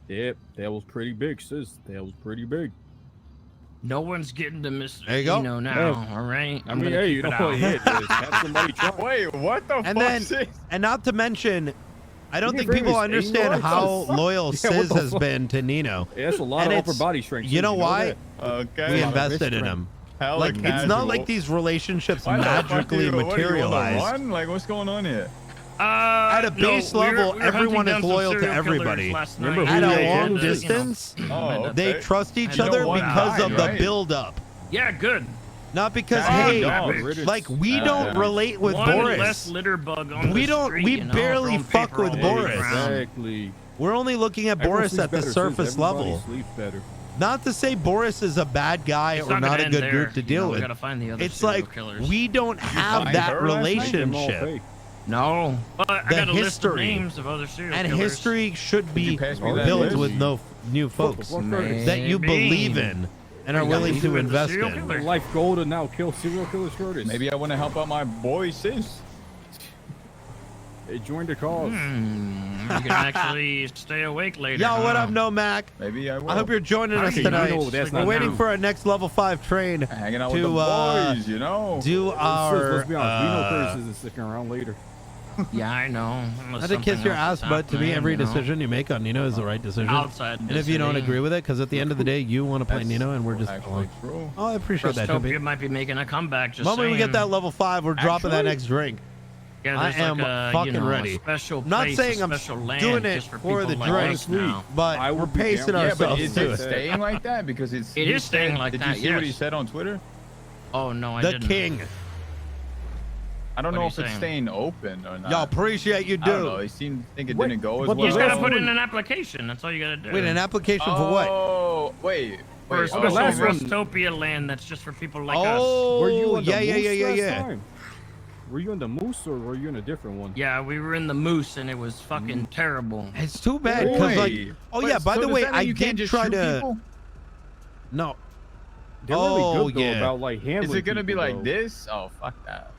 Yep, that was pretty big, sis. That was pretty big. No one's getting to Mr. There you go. Nino now, all right? I mean, hey, you know what? Yeah, just have somebody try. Wait, what the And fuck? then, sis? and not to mention, I don't You think think people Raymond's understand anal? how What the fuck? loyal Yeah, what Sis the has fuck? been to Nino. Yeah, that's a lot And of it's- upper body strength. You sis, know why? that? Okay. We lot of invested wrist in strength. him. Hella Like it's not casual. like these relationships Why the fuck magically you- what are you, on the materialize. run? Like, what's going on here? At a base level, everyone is loyal to everybody. Remember At who a they long were? distance, Oh, they okay. trust each I know other one because guy, of the right? build-up. Yeah, good. Not because, Ah, hey, no. like we don't relate with One Boris. less litter bug on We the don't. street, We you know, barely throwing fuck paper with all over the Boris. ground. Exactly. We're only looking at Everyone Boris sleeps at the better, sis. surface Everybody level. sleeps better. Not to say Boris is a bad guy It's or not a gonna good end group there. to deal You know, we with. gotta find the other It's serial like killers. we don't have find that her last night? Them all relationship. fake. No, but I The got a list of history. names of other serial And killers. history should be you pass me that built list? with no new folks Maybe. that you believe in and are Yeah, willing you to do with the invest serial in. killer. Life goal to now kill serial killers, Curtis. Maybe I want to help out my boy sis. They joined the cause. You can actually stay awake later. Yo, what huh? up, No Mac? Maybe I will. I hope you're joining us Okay, tonight. you know that's We're not waiting now. for our next level 5 train hanging out with to the boys, you know. do Sis, our. let's be honest. We know Curtis isn't sticking around later. Yeah, I know. Not to kiss your ass, but to me, every decision you make on Nino is the right decision. Outside And if you don't agree with it, because at the end of the day, you want to play That's Nino, and we're just. actually true. Oh, I appreciate that, Jumpy. Rustopia might be making a comeback. Just Moment we get saying. that level 5, we're dropping that Actually? next drink. Yeah, I there's am like a, fucking you know, ready. A special I'm not place, saying a I'm special land doing it just for for the people like drink, us now. but I we're will be pacing down. Yeah, but ourselves is to it it. staying like that? Because it's. It he is staying said- like Did that, you see what he yes. said on Twitter? Oh no, I The didn't. king. I don't What know are if you it's saying? staying open or not. Y'all appreciate you I don't know. do. He seemed think it Wait, didn't go as but well. You just gotta Well, put in an application. That's all you gotta do. Wait, an application for what? Oh, wait. For a Wait, special last one- Rustopia land that's just for people like us. Oh, Were you in the yeah, yeah, Moose yeah, yeah, last yeah. time? Were you in the Moose or were you in a different one? Yeah, we were in the Moose and it was fucking terrible. It's too bad because, like, Wait. oh Wait, yeah. By so the does way, that mean I you can't did just try shoot to. people? No, They're Oh, really good though yeah. about like handling. Is it gonna be people, like though. this? Oh, fuck that.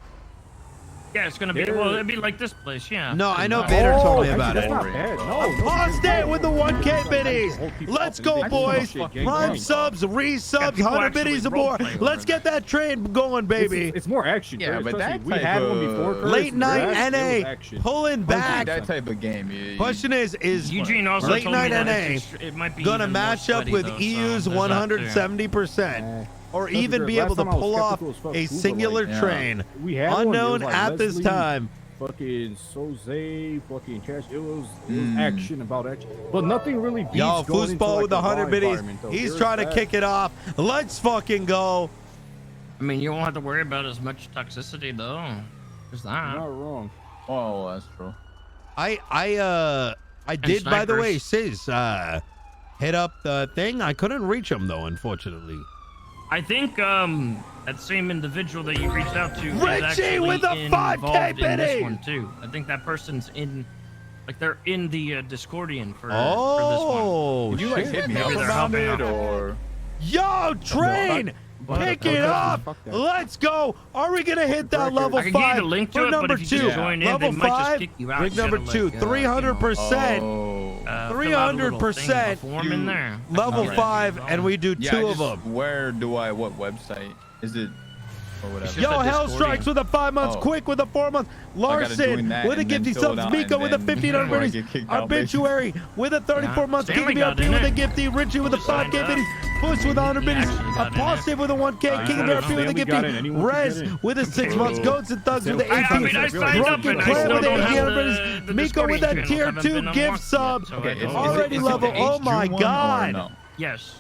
Yeah, it's gonna be. They're- Well, it'd be like this place. Yeah. no, I know Pretty Vader much. told me actually, about that's it. not bad. No, Paused it with the 1K biddies. Hold people Let's up go, and they boys. do shit, gang, Prime gang. subs, resubs, people 100 actually biddies or more. roleplay over Let's get that train going, baby. It's more action. Yeah, Curtis, but trust that me, we type had one of- before. Curtis. Late night It was NA action. pulling back. That type of game. Question is Eugene also late told me night that NA it might be gonna even more match up sweaty, with though, so EU's there's that too. 170%, or Listen, even Curtis, be able last to time I was pull off skeptical as fuck, a too, but, singular like, train, We had one, it was unknown like at this Leslie, time. Fucking Soze, fucking Cash. It was action about action, but nothing really beats Yo, going into, foosball like, with the a raw 100 biddies. environment, though. He's There's trying to that. kick it off. Let's fucking go. I mean, you won't have to worry about as much toxicity though. There's that. You're not wrong. Oh, that's true. I did, by the way, snipers. Sis, hit up the thing. I couldn't reach him though, unfortunately. I think that same individual that you reached out to is Richie actually with a 5K involved in this biddy! one too. I think that person's in, like they're in the Discordian for this one. Oh, Did you like shit. hit me Maybe up they're about helping it out. or? Yo, train! Kick it off! Let's go! Are we gonna hit that level I can give you 5 the link to for it, but number if you 2? just join in, Level they might just 5, kick you out. rig You number gotta, 2, like, 300%. fill out a little thing, 300%. form in there. Level Okay. 5, and we do Yeah, 2 I of just- them. Where do I? What website is it? Or whatever. Yo, a Hell Discordian. Strikes with a 5 months, Oh. Quick with a 4 month, join Larson that with a and then gifty fill it subs, out Miko and with a then 1500 before I biddies, get kicked out, Obituary with a 34 months, Stanley got KBRP in with a it. gifty, Richie with a He signed 5K up. biddies, Puss with 100 He biddies, actually got in Apostate with a 1K, I King know, BRP with a Stanley got in. gifty, Anyone can Rez get in. with a 6 months, Goats and Thugs with the I 18, mean, I signed up Drunken and I Clan still with the don't 1800 have biddies, the Miko with Discordian that channel. tier Haven't 2 been on gift once sub, yet, so I Okay, don't- is already it the level. Oh HG my one or God. no? Yes.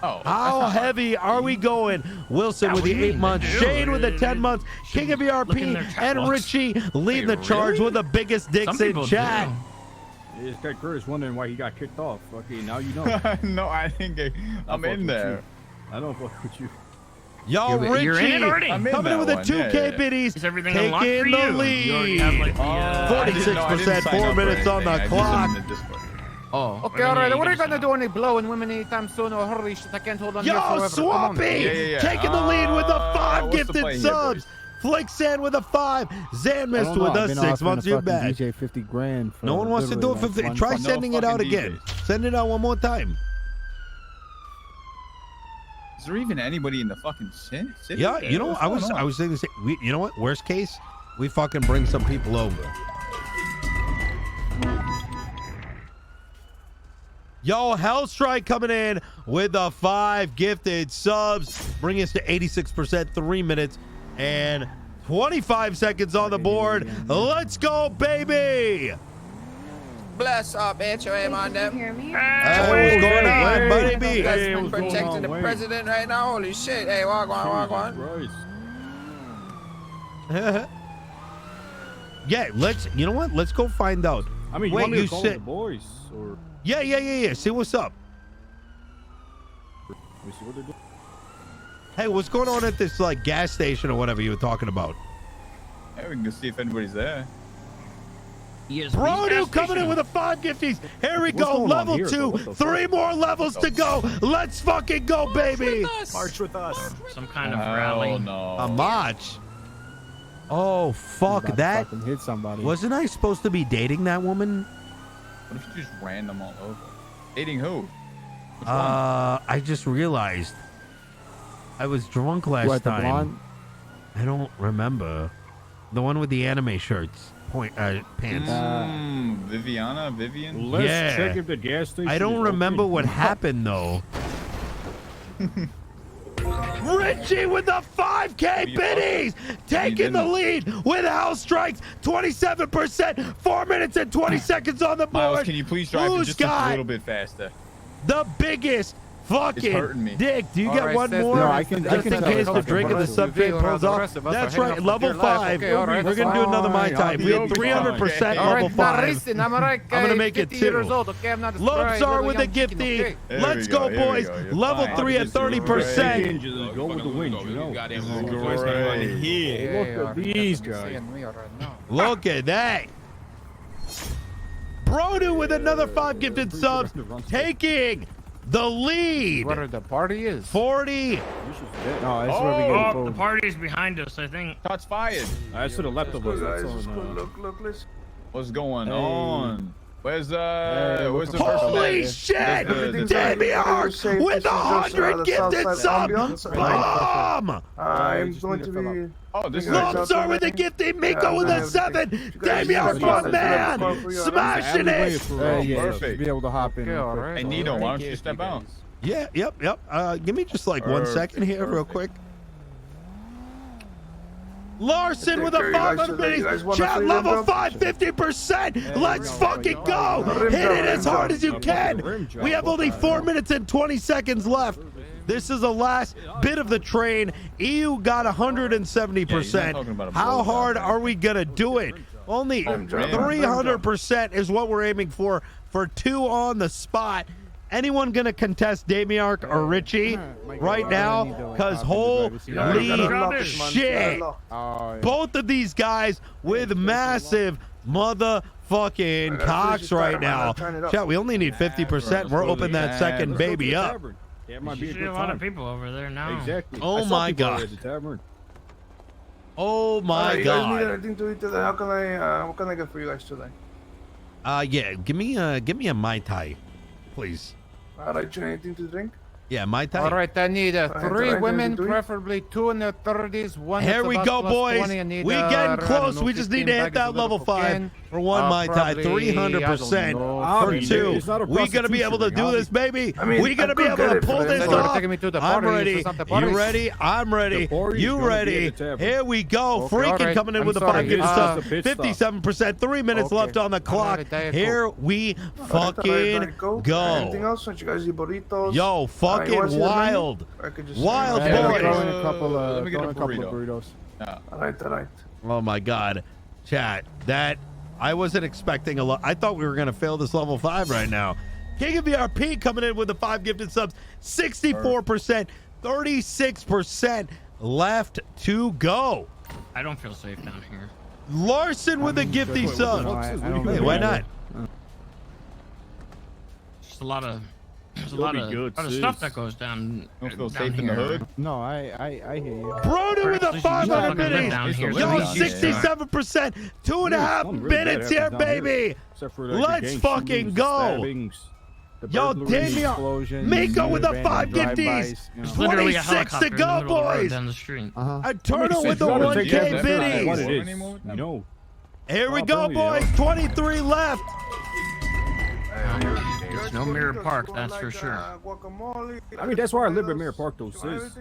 Oh, How heavy are we going? Wilson Yeah, with what the do you 8 mean? months, Dude, Shane with the 10 months, King of look in BRP, their chat and box. Richie leading the Wait, charge really? with the biggest dicks Some in people chat. do. This guy Curtis wondering why he got kicked off. Okay, now you know. no, I think I'm fuck in with there. you. I don't fuck with you. Yo, You're in it Richie already. I'm in coming in that with a one, 2K yeah, yeah. biddies, Is everything unlocked for taking you? the You already have like lead. the. I didn't know- I didn't 46%, sign 4 up for minutes on the anything. I just clock. am in the Discord. Oh. Okay, all right. What are you gonna do? Any blowing women anytime soon? Or holy shit, I can't hold on. here Yo, forever. Come on. Swampy taking the lead with the 5 what's the gifted play here, subs. Flick Sand with a 5. Zan missed with a 6. Months you back. DJ 50 grand. For No one wants to do it for literally, like, Try one sending it out again. Send it out one more time. Is there even anybody in the fucking city? Yeah, you know, What's I going was on? thinking, you know what? Worst case, we fucking bring some people over. Yo, Hellstrike coming in with the 5 gifted subs, bringing us to 86%, 3 minutes and 25 seconds on the board. Let's go, baby! Bless up, HOA on them. Hear me? Hey, what's going on, buddy? You guys Hey, been what's going protecting on, the Wayne? president right now? Holy shit. Hey, walk on. Yeah, you know what? Let's go find out. I mean, you Wait, want me you to call said- the boys? Or Yeah. See what's up. let me see what they're doing. Hey, what's going on at this like gas station or whatever you were talking about? Yeah, we can go see if anybody's there. Yes, Brody coming in with a 5 gifties. Here we What's go. going on Level here, 2. bro? What the 3 more levels to go. Let's fucking go, baby. March with us. Some kind of Oh rally. no. A march. Oh, fuck About to that. fucking hit somebody. Wasn't I supposed to be dating that woman? What if you just random all over? Dating who? Which one? I just realized. I was drunk last What, the time. blonde? I don't remember. The one with the anime shirts. Pants. Vivian? Let's Yeah. check if the gas station. I don't is remember open. what happened though. Richie with the 5K biddies, taking the lead with House Strikes, 27%, 4 minutes and 20 seconds on the board. Miles, can you please drive it Who's just got a little bit faster? the biggest hurting fucking me. dick? Do you All get right, one says more? no, I can Just in tell case it's the drink of the fucking subject Brazil. pulls The off. rest of us are That's heading right, off level with your life. 5. Okay, all right, We're gonna do another Mai Tai. We had 300% All level right, now 5. listen, I'm alright, I'm gonna make it 50 years 2. old, okay? I'm not a Lobes spry are little with the young chicken, gifty. okay? There Let's we go, go, here we boys. go. You're Level fine. 3 at This is 30%. Just go with the wind, you know. Great. Look at these guys. Seeing me all right now. Look at that. Brodu with another 5 gifted subs, taking the lead. Where the party is? 40. No, that's where we get Oh, the food. party's behind us, I think. Shots fired. I should have left the bus. That's all, no. What's going Hey. on? Where's Hey, where's the Holy person? shit! Does Damiark with 100 gifted subs. Bomb! I'm going to be. Oh, this is Lobster with a gifted. Miko with a 7. Damiark, my man, smashing it. perfect. Be able to hop in. Okay, all right. Hey Nino, why don't you step out? Yeah, yep. Give me just like 1 second here, real quick. Larson with a 500 minis. Chat level 5, 50%. Let's fucking go. Hit it as hard as you can. We have only 4 minutes and 20 seconds left. This is the last bit of the train. EU got 170%. How hard are we going to do it? Only 300% is what we're aiming for 2 on the spot. Anyone going to contest Damiark or Richie right now? Because holy shit. Both of these guys with massive motherfucking cocks right now. Chat, we only need 50%. We're open that second baby up. Yeah, it might be You a see good a lot time. of people over there now. Exactly. Oh I saw my people God. at the tavern. Oh my You guys need god. anything to eat today? How can what can I get for you guys today? Yeah, give me a Mai Tai, please. Alright, you anything to drink? Yeah, Mai Tai. All right, I need 3 right, women, do it. preferably 2 in their 30s. One Here that's we about go, plus boys. 20. I need, We I getting don't close. know, We just need 15 to hit bags that of level little 5 cocaine. for 1 Mai Tai. Probably, 300%. I don't know, For 2. it's not a We gonna be able to do prostitution this, baby. I mean, We gonna I be could able get to it pull for this them. They're off. taking me to the I'm parties. ready. It's not the You parties. ready? I'm ready. The party's You gonna be ready? at the tavern. Here we go. Okay, Freaking all right. coming in I'm with the sorry. 5 gifted It's stuff. just a pit stop. 57%. 3 minutes Okay. left on the clock. a Diet Here we fucking Anything go. else? Want you guys eat burritos? Yo, you wanna fucking see the menu? wild. I could just Wild Yeah, boy. we're throwing a couple Let me get a of burrito. burritos. Alright. Oh my god. Chat, that I wasn't expecting a lot. I thought we were gonna fail this level 5 right now. King of VRP coming in with the 5 gifted subs. 64%, 36% left to go. I don't feel safe down here. Larson with the gifty subs. I don't Hey, think why I not? There's a lot of You'll be good, lot of sis. stuff that goes down. Don't feel down safe in the here. hood. No, I hear you. Brody with the Chris, 500 you live down minis. here, Yo, so you- 67%. 2.5 minutes here, baby. Except for, like, the Let's gang fucking shootings, the go. stabbings, the Yo, burglaries. Damian, Miko with the 5 gifties. There's literally a 26 helicopter to in the go, middle of the road boys. down the street. Eternal with the 1K What biddies. it is, you know. Here we Oh, go, brilliant. boys. 23 left. It's no Mirror Park, that's for sure. I mean, that's why I live in Mirror Park, though, sis.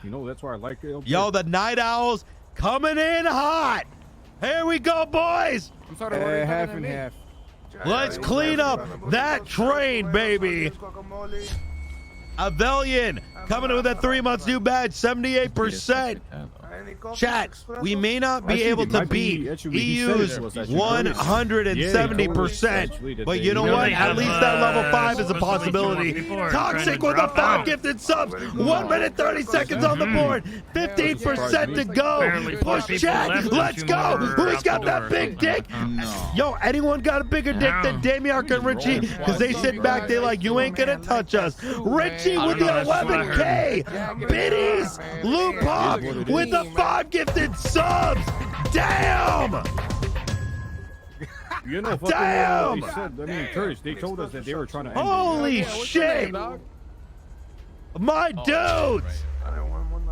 You know, that's why I like it. Yo, the Night Owls coming in hot. Here we go, boys. I'm sorry, half and half. Let's clean up that train, baby. Avelian coming in with a 3 months new badge, 78%. Chat, we may not be able to beat EU's 170%, but you know what? At least that level 5 is a possibility. Toxic with a 5 gifted subs, 1 minute 30 seconds on the board, 15% to go. Push chat, let's go. Who's got that big dick? Yo, anyone got a bigger dick than Damiark and Richie? Because they sit back, they like, you ain't gonna touch us. Richie with the 11K, biddies, Lou Pop with the 5 gifted subs. Damn! You know, fucking, Damn! they said, I mean, Curtis, they told us that they were trying to end Holy shit! My dudes!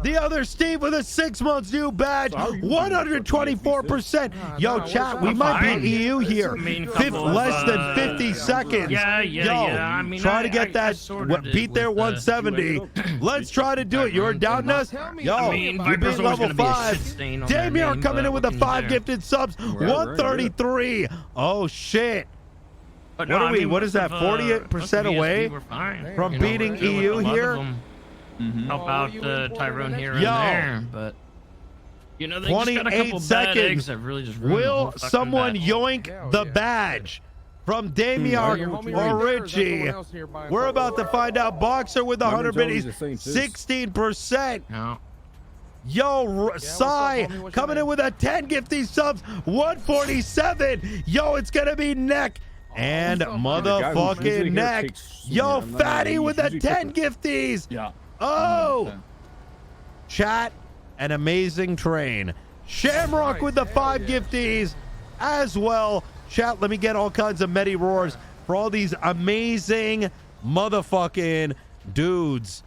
The other Steve with a 6 months new badge, 124%. Yo, chat, we might be EU here. Less than 50 seconds. Yeah. Yo, I mean, try to get that, beat their 170. Let's try to do it. You're doubting us? Yo, I mean, you beat Viper's always level gonna be a 5. shit stain on their Damian name, coming but in with the what can you 5 do? gifted subs, 133. Oh, shit. But What no, are I we? mean, What is that? most of, 48% most of away ESP were fine. from You know, beating we're doing EU a lot of here? them. Help out Tyrone here and Yo. there, but you know they just got a 28 couple bad eggs seconds. that really just ruined the whole Will fucking someone battle. yoink the badge from Damiark or Richie? We're about to find out. Boxer with 100 biddies, 16%. No. Yo, Sai coming in with a 10 gifty subs, 147. Yo, it's gonna be neck and motherfucking neck. Yo, Fatty with the 10 gifties. Yeah. Oh, chat, an amazing train. Shamrock with the 5 gifties as well. Chat, let me get all kinds of Medi roars for all these amazing motherfucking dudes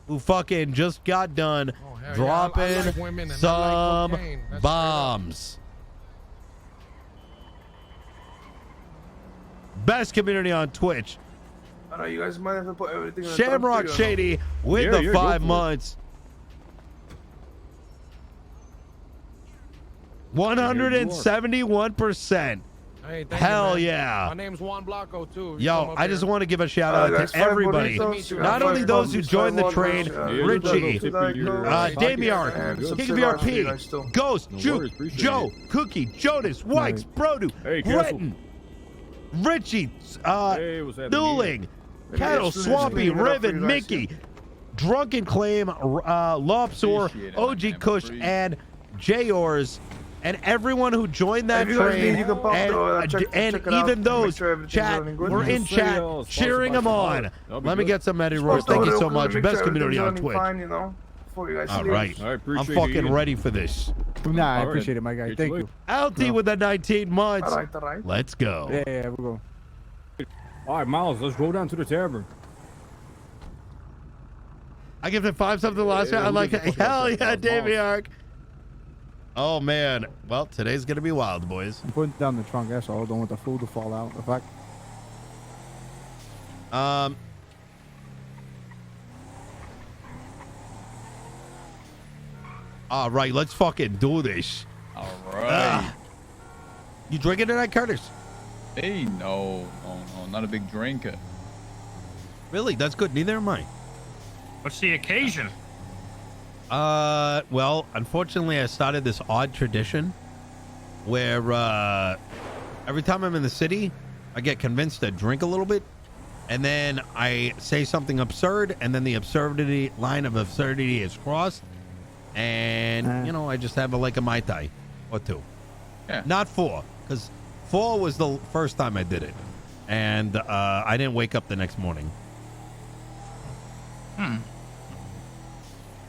who fucking just got done dropping some bombs. Best community on Twitch. I know you guys might have to put everything on Shamrock Shady with the 5 months. 171%. Hey, hell yeah. My name's Juan Blanco, too. Yo, I just want to give a shout out to everybody. Not only those who joined the train, Richie, Damiark, King of VRP, Ghost, Juke, Joe, Cookie, Jonas, Wikes, Brodu, Breton, Richie, Newling, Cattle, Swampy, Riven, Mickey, Drunken Claim, Lopsor, OG Kush, and Jayors. And everyone who joined that train, and even those, chat, we're in chat, cheering them on. Let me get some Eddie Roars. Thank you so much. Best community on Twitch. All right. I'm fucking ready for this. Nah, I appreciate it, my guy. Thank you. LT with the 19 months. Let's go. Yeah, we'll go. All right, Miles, let's go down to the tavern. I give it 5 something last round. I like it. Hell yeah, Damiark. Oh man, well today's gonna be wild, boys. I'm putting down the trunk. That's all. Don't want the food to fall out. In fact, all right, let's fucking do this. All right. You drinking tonight, Curtis? Hey, no, not a big drinker. Really? That's good. Neither am I. What's the occasion? Well, unfortunately, I started this odd tradition where every time I'm in the city, I get convinced to drink a little bit, and then I say something absurd, and then the line of absurdity is crossed, and you know, I just have like a Mai Tai or 2. Yeah. Not 4, because 4 was the first time I did it. and I didn't wake up the next morning.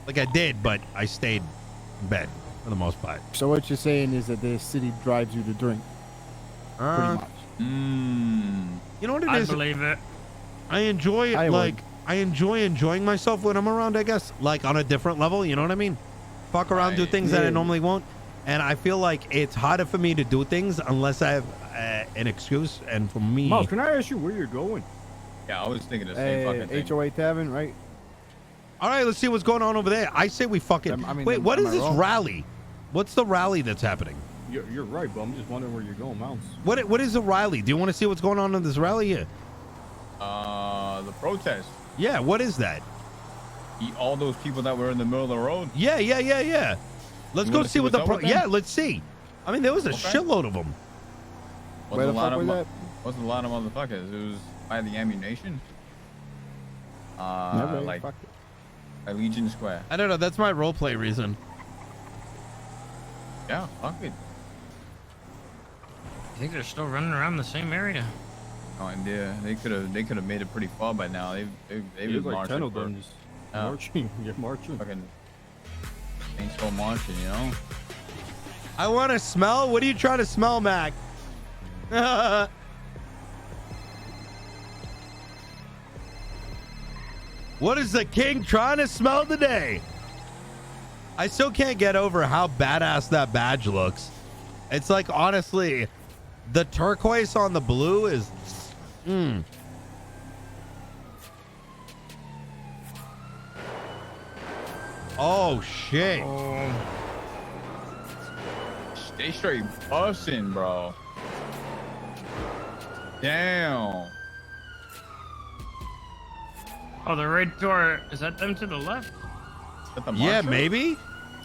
Like I did, but I stayed in bed for the most part. So what you're saying is that the city drives you to drink, pretty much. You know what it I is? believe it. I enjoy it. I enjoy enjoying myself when I'm around, I guess, like on a different level. You know what I mean? Fuck around, do things that I normally won't. And I feel like it's harder for me to do things unless I have an excuse. And for me, Mouse, can I ask you where you're going? Yeah, I was thinking the same fucking thing. HOA Tavern, right? all right, let's see what's going on over there. I say we fucking. Wait, what is this rally? What's the rally that's happening? You're right, but I'm just wondering where you're going, Mouse. What is a rally? Do you want to see what's going on in this rally here? The protest. Yeah, what is that? All those people that were in the middle of the road. Yeah. Let's go see what the yeah. Let's see. I mean, there was a shitload of them. Where the fuck was that? Wasn't a lot of motherfuckers. It was by the ammunition. Like at Legion Square. I don't know. That's my role play reason. Yeah, fuck it. I think they're still running around the same area. Oh, and they could have made it pretty far by now. They've been like 10 marching. of them just marching. You're marching. Fucking ain't still marching, you know. I want to smell. What are you trying to smell, Mac? What is the king trying to smell today? I still can't get over how badass that badge looks. It's like, honestly, the turquoise on the blue is... Oh, shit. Stay straight bussin', bro. Damn. Oh, they're right to our... Is that them to the left? Yeah, maybe.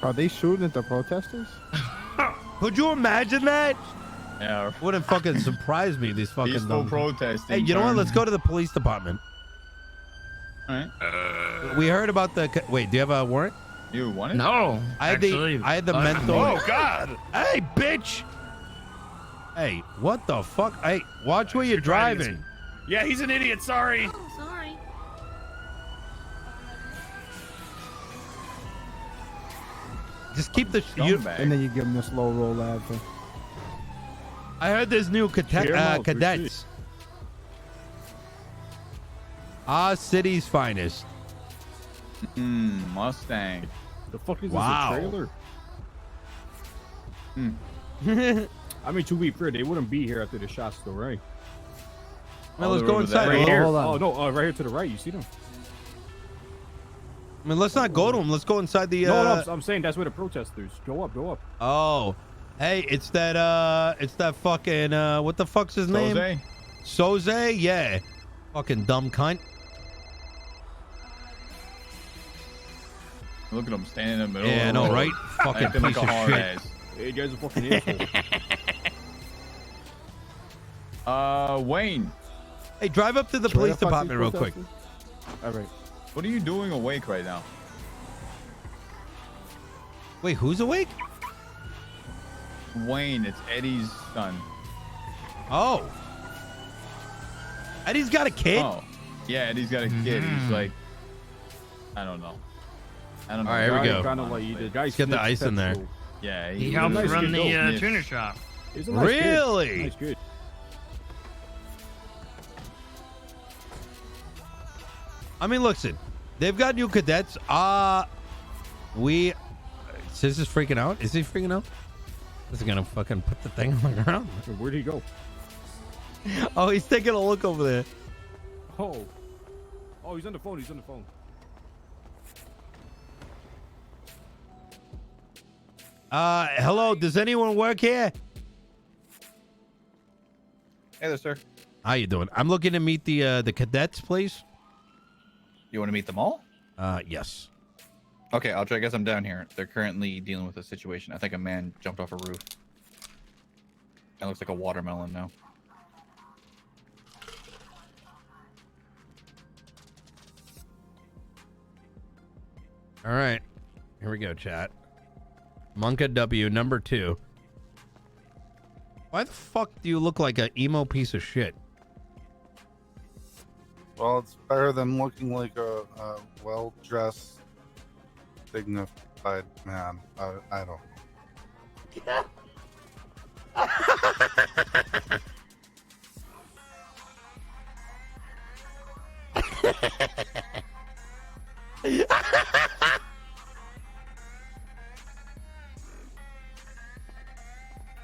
Are they shooting at the protesters? Could you imagine that? Yeah. Wouldn't fucking surprise me, these fucking Peaceful dumb... protesting. Hey, you know what? Let's go to the police department. All right. We heard about the... Wait, do you have a warrant? You want it? No. I had the mental... Oh, God. Hey, bitch. Hey, what the fuck? Hey, watch where you're driving. Yeah, he's an idiot. Sorry. Oh, sorry. Just keep the... And then you give them the slow roll after. I heard there's new cadets. Our city's finest. Mustang. The fuck is Wow. this, a trailer? I mean, to be fair, they wouldn't be here after the shots, though, right? Well, let's go inside. Right here. Hold on. Oh, no, right here to the right. You see them? I mean, let's not go to them. Let's go inside the... No, I'm saying that's where the protesters. Go up, go up. Oh. Hey, it's that fucking, what the fuck's his name? Soze? Yeah. Fucking dumb cunt. Look at him standing in the middle. Yeah, I know, right? Fucking Acting piece like a of hard shit. ass. Hey, you guys are fucking assholes. Wayne. Hey, drive up to the police department real quick. All right. What are you doing awake right now? Wait, who's awake? Wayne, it's Eddie's son. Oh. Eddie's got a kid? Oh. Yeah, Eddie's got a kid. He's like, I don't know. All right, here we go. Kind of like the guy. Let's get the ice in there. Yeah, He helps run the tuner shop. He's a nice Really? Kid. Nice kid. I mean, listen, they've got new cadets. Sis is freaking out. Is he freaking out? Is he gonna fucking put the thing on the ground? Where'd he go? Oh, he's taking a look over there. Oh, he's on the phone. He's on the phone. Hello. Does anyone work here? Hey there, sir. How you doing? I'm looking to meet the cadets, please. You want to meet them all? Yes. Okay, I'll try. I guess I'm down here. They're currently dealing with a situation. I think a man jumped off a roof. That looks like a watermelon now. All right. Here we go, chat. Monka W, number 2. Why the fuck do you look like an emo piece of shit? Well, it's better than looking like a well-dressed, dignified man. I don't know.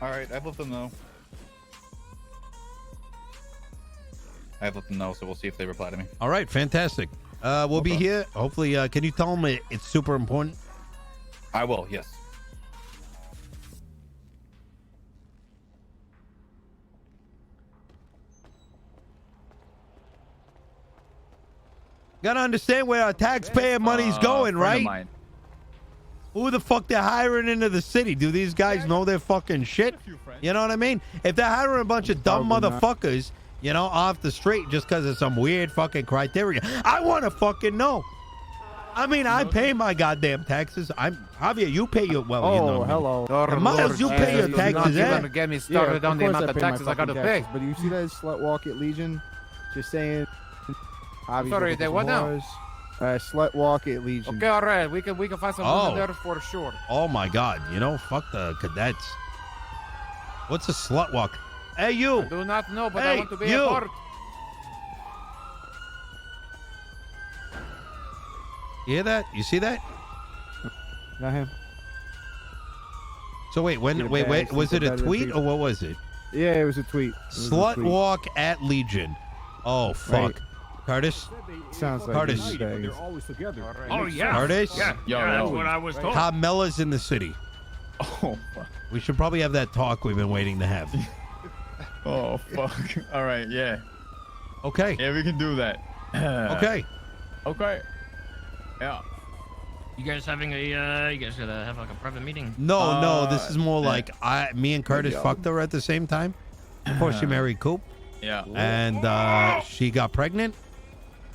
All right, I've let them know. I've let them know, so we'll see if they reply to me. All right, fantastic. We'll be here. Hopefully, can you tell them it's super important? I will, yes. Gotta understand where our taxpayer money's going, right? Who the fuck they're hiring into the city? Do these guys know their fucking shit? You know what I mean? If they're hiring a bunch of dumb motherfuckers, you know, off the street just because of some weird fucking criteria, I want to fucking know. I mean, I pay my goddamn taxes. Javier, you pay your, well, you know. Hello. And Miles, you pay your taxes, You're eh? gonna get me started on the amount of taxes I gotta pay. But you see that slut walk at Legion? Just saying. Sorry, they what now? Slut walk at Legion. Okay, all right. We can find some women there for sure. Oh my God! You know, fuck the cadets. What's a slut walk? Hey, you. I do not know, but hey, I want to be you. a part. You hear that? You see that? Not him. So wait, wait. Was it a tweet or what was it? Yeah, it was a tweet. Slut walk at Legion. Oh fuck. Right. Curtis? Sounds like Curtis. They're always together. Oh yeah. Curtis? Yeah, that's what I was told. Carmela's in the city. Oh fuck. We should probably have that talk we've been waiting to have. Oh fuck. All right. Yeah. Okay. Yeah, we can do that. Okay. Okay. Yeah. You guys having a? You guys gonna have like a private meeting? No. This is more yeah. like me and Curtis fucked her at the same time before she married Coop. Yeah. And she got pregnant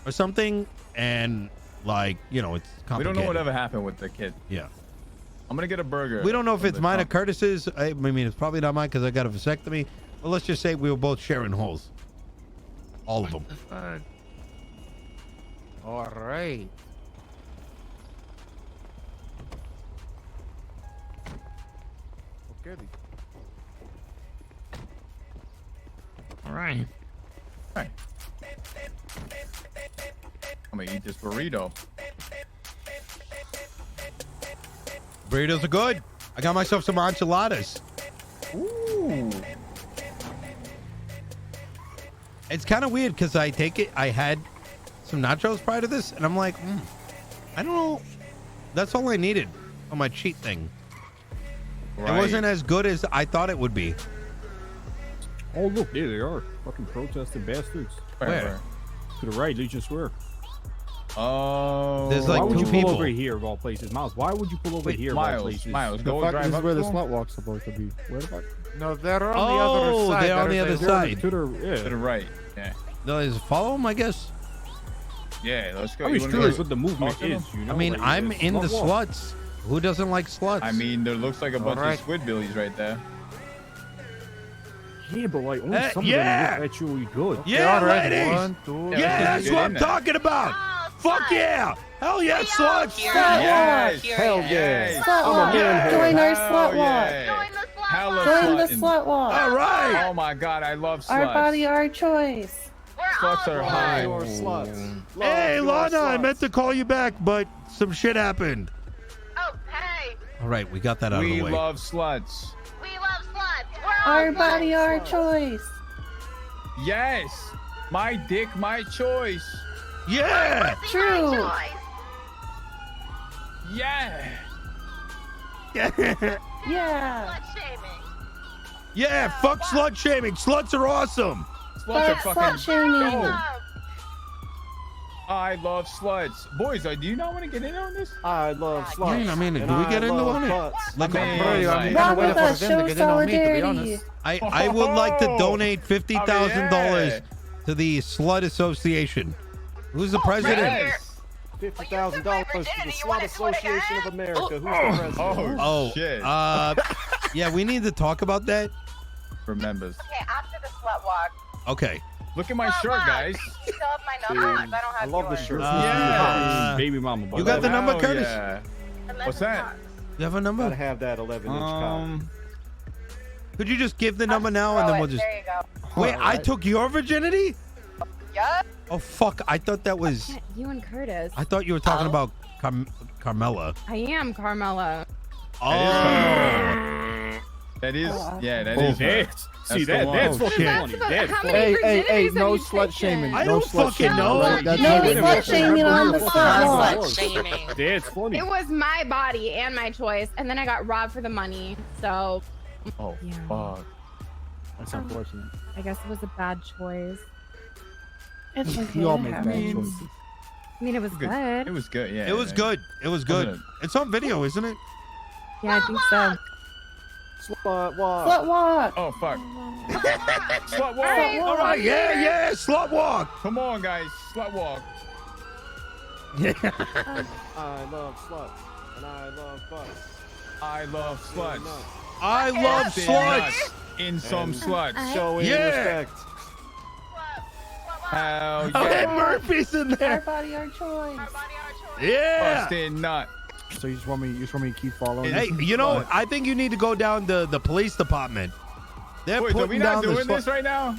or something, and like, you know, it's complicated. We don't know whatever happened with the kid. Yeah. I'm gonna get a burger. We don't know if it's from mine the or Curtis's. I mean, it's probably not mine because I got a vasectomy. But let's just say we were both sharing holes. All of them. All right. Okay. All right. Right. I'm gonna eat this burrito. Burritos are good. I got myself some enchiladas. Ooh. It's kind of weird because I had some nachos prior to this, and I'm like, I don't know. That's all I needed on my cheat thing. Right. It wasn't as good as I thought it would be. Oh, look, there they are. Fucking protesting bastards. Where? To the right, Legion Square. Oh. There's like why would two you people pull over here of all places? Miles, why would you pull over here of all places? Miles, The go fuck drive is up where the to him. slut walk's supposed to be. Where the fuck? No, they're on the other side. They're on the other side. To the, yeah. To the right. Yeah. No, just follow them, I guess. Yeah, let's go. I'm You just wanna curious go what the movement talk to is, them? you know? I mean, like, I'm it's in the slut walk. sluts. Who doesn't like sluts? I mean, there looks like a bunch right. of squidbillies right there. Yeah, but like, only some yeah. of them look actually good. Yeah, ladies. 1, 2. Yeah, that's get what in I'm there. talking about. Fuck yeah. Hell yeah, sluts. Yes. Hell yeah. Yes. I'm a man. Join our Hell slut walk. yeah. Hella Join the slutting. slut walk. All right. Oh my god, I love sluts. Our body, our choice. Sluts are high. Hey, Lana, I meant to call you back, but some shit happened. Oh, hey. All right, we got that out of We the way. love sluts. We love sluts. We're all Our body, sluts. our choice. Yes. My dick, my choice. Yeah. Pussy, True. my choice. Yeah. Yeah. Slut shaming. Yeah, fuck slut shaming. Sluts are awesome. Sluts are Fuck fucking slut shaming. dope. I love sluts. Boys, do you not want to get in on this? I love sluts. Yeah, I mean, do we get into on it? Like, Rock with us. Show solidarity. I would like to donate $50,000 to the Slut Association. Who's the president? Yes. $50,000 to the Slut Association of America. Who's the president? Oh, shit. Yeah, we need to talk about that. Remembers. Okay, after the slut walk. Okay. Look at my shirt, guys. You still have my number? 'Cause I don't have I love the yours. shirt. Yeah. Baby mama. You got the number, Hell Curtis? yeah. What's that? You have a number? Gotta have that 11-inch cock. Could you just give the number now and then we'll just... There you go. Wait, I took your virginity? Yup. Oh, fuck. I thought that was... You and Curtis. I thought you were talking about Carmela. I am Carmela. Oh. That is, yeah, that Oh, is. her. that's- see, the that- one. that's Oh, fucking shit. funny. That's How funny. many Hey, virginities no have you slut taken? shaming. I No don't slut fucking shaming, know. right? That's No not what it slut is. shaming on the slut walk. Slut shaming. That's funny. It was my body and my choice, and then I got robbed for the money. So Oh, Yeah. fuck. That's unfortunate. I guess it was a bad choice. It's okay. We all it make bad happens. choices. I mean, it was good. It was good, yeah. It was good. It was good. It's on video, isn't it? Yeah, I think so. Slut walk. Slut walk. Oh, fuck. Slut walk. All right. Yeah, yeah. Slut walk. Come on, guys. Slut walk. Yeah. I love sluts. And I love butts. I love sluts. I love Busting sluts. nuts In some sluts. Showing Yeah. respect. Hell Oh, yeah. Murphy's in Our there. body, our choice. Yeah. Busting nut. So you just want me to keep following? Hey, this? you know, I think you need to go down to the police department. They're Wait, are we putting not down doing this right now?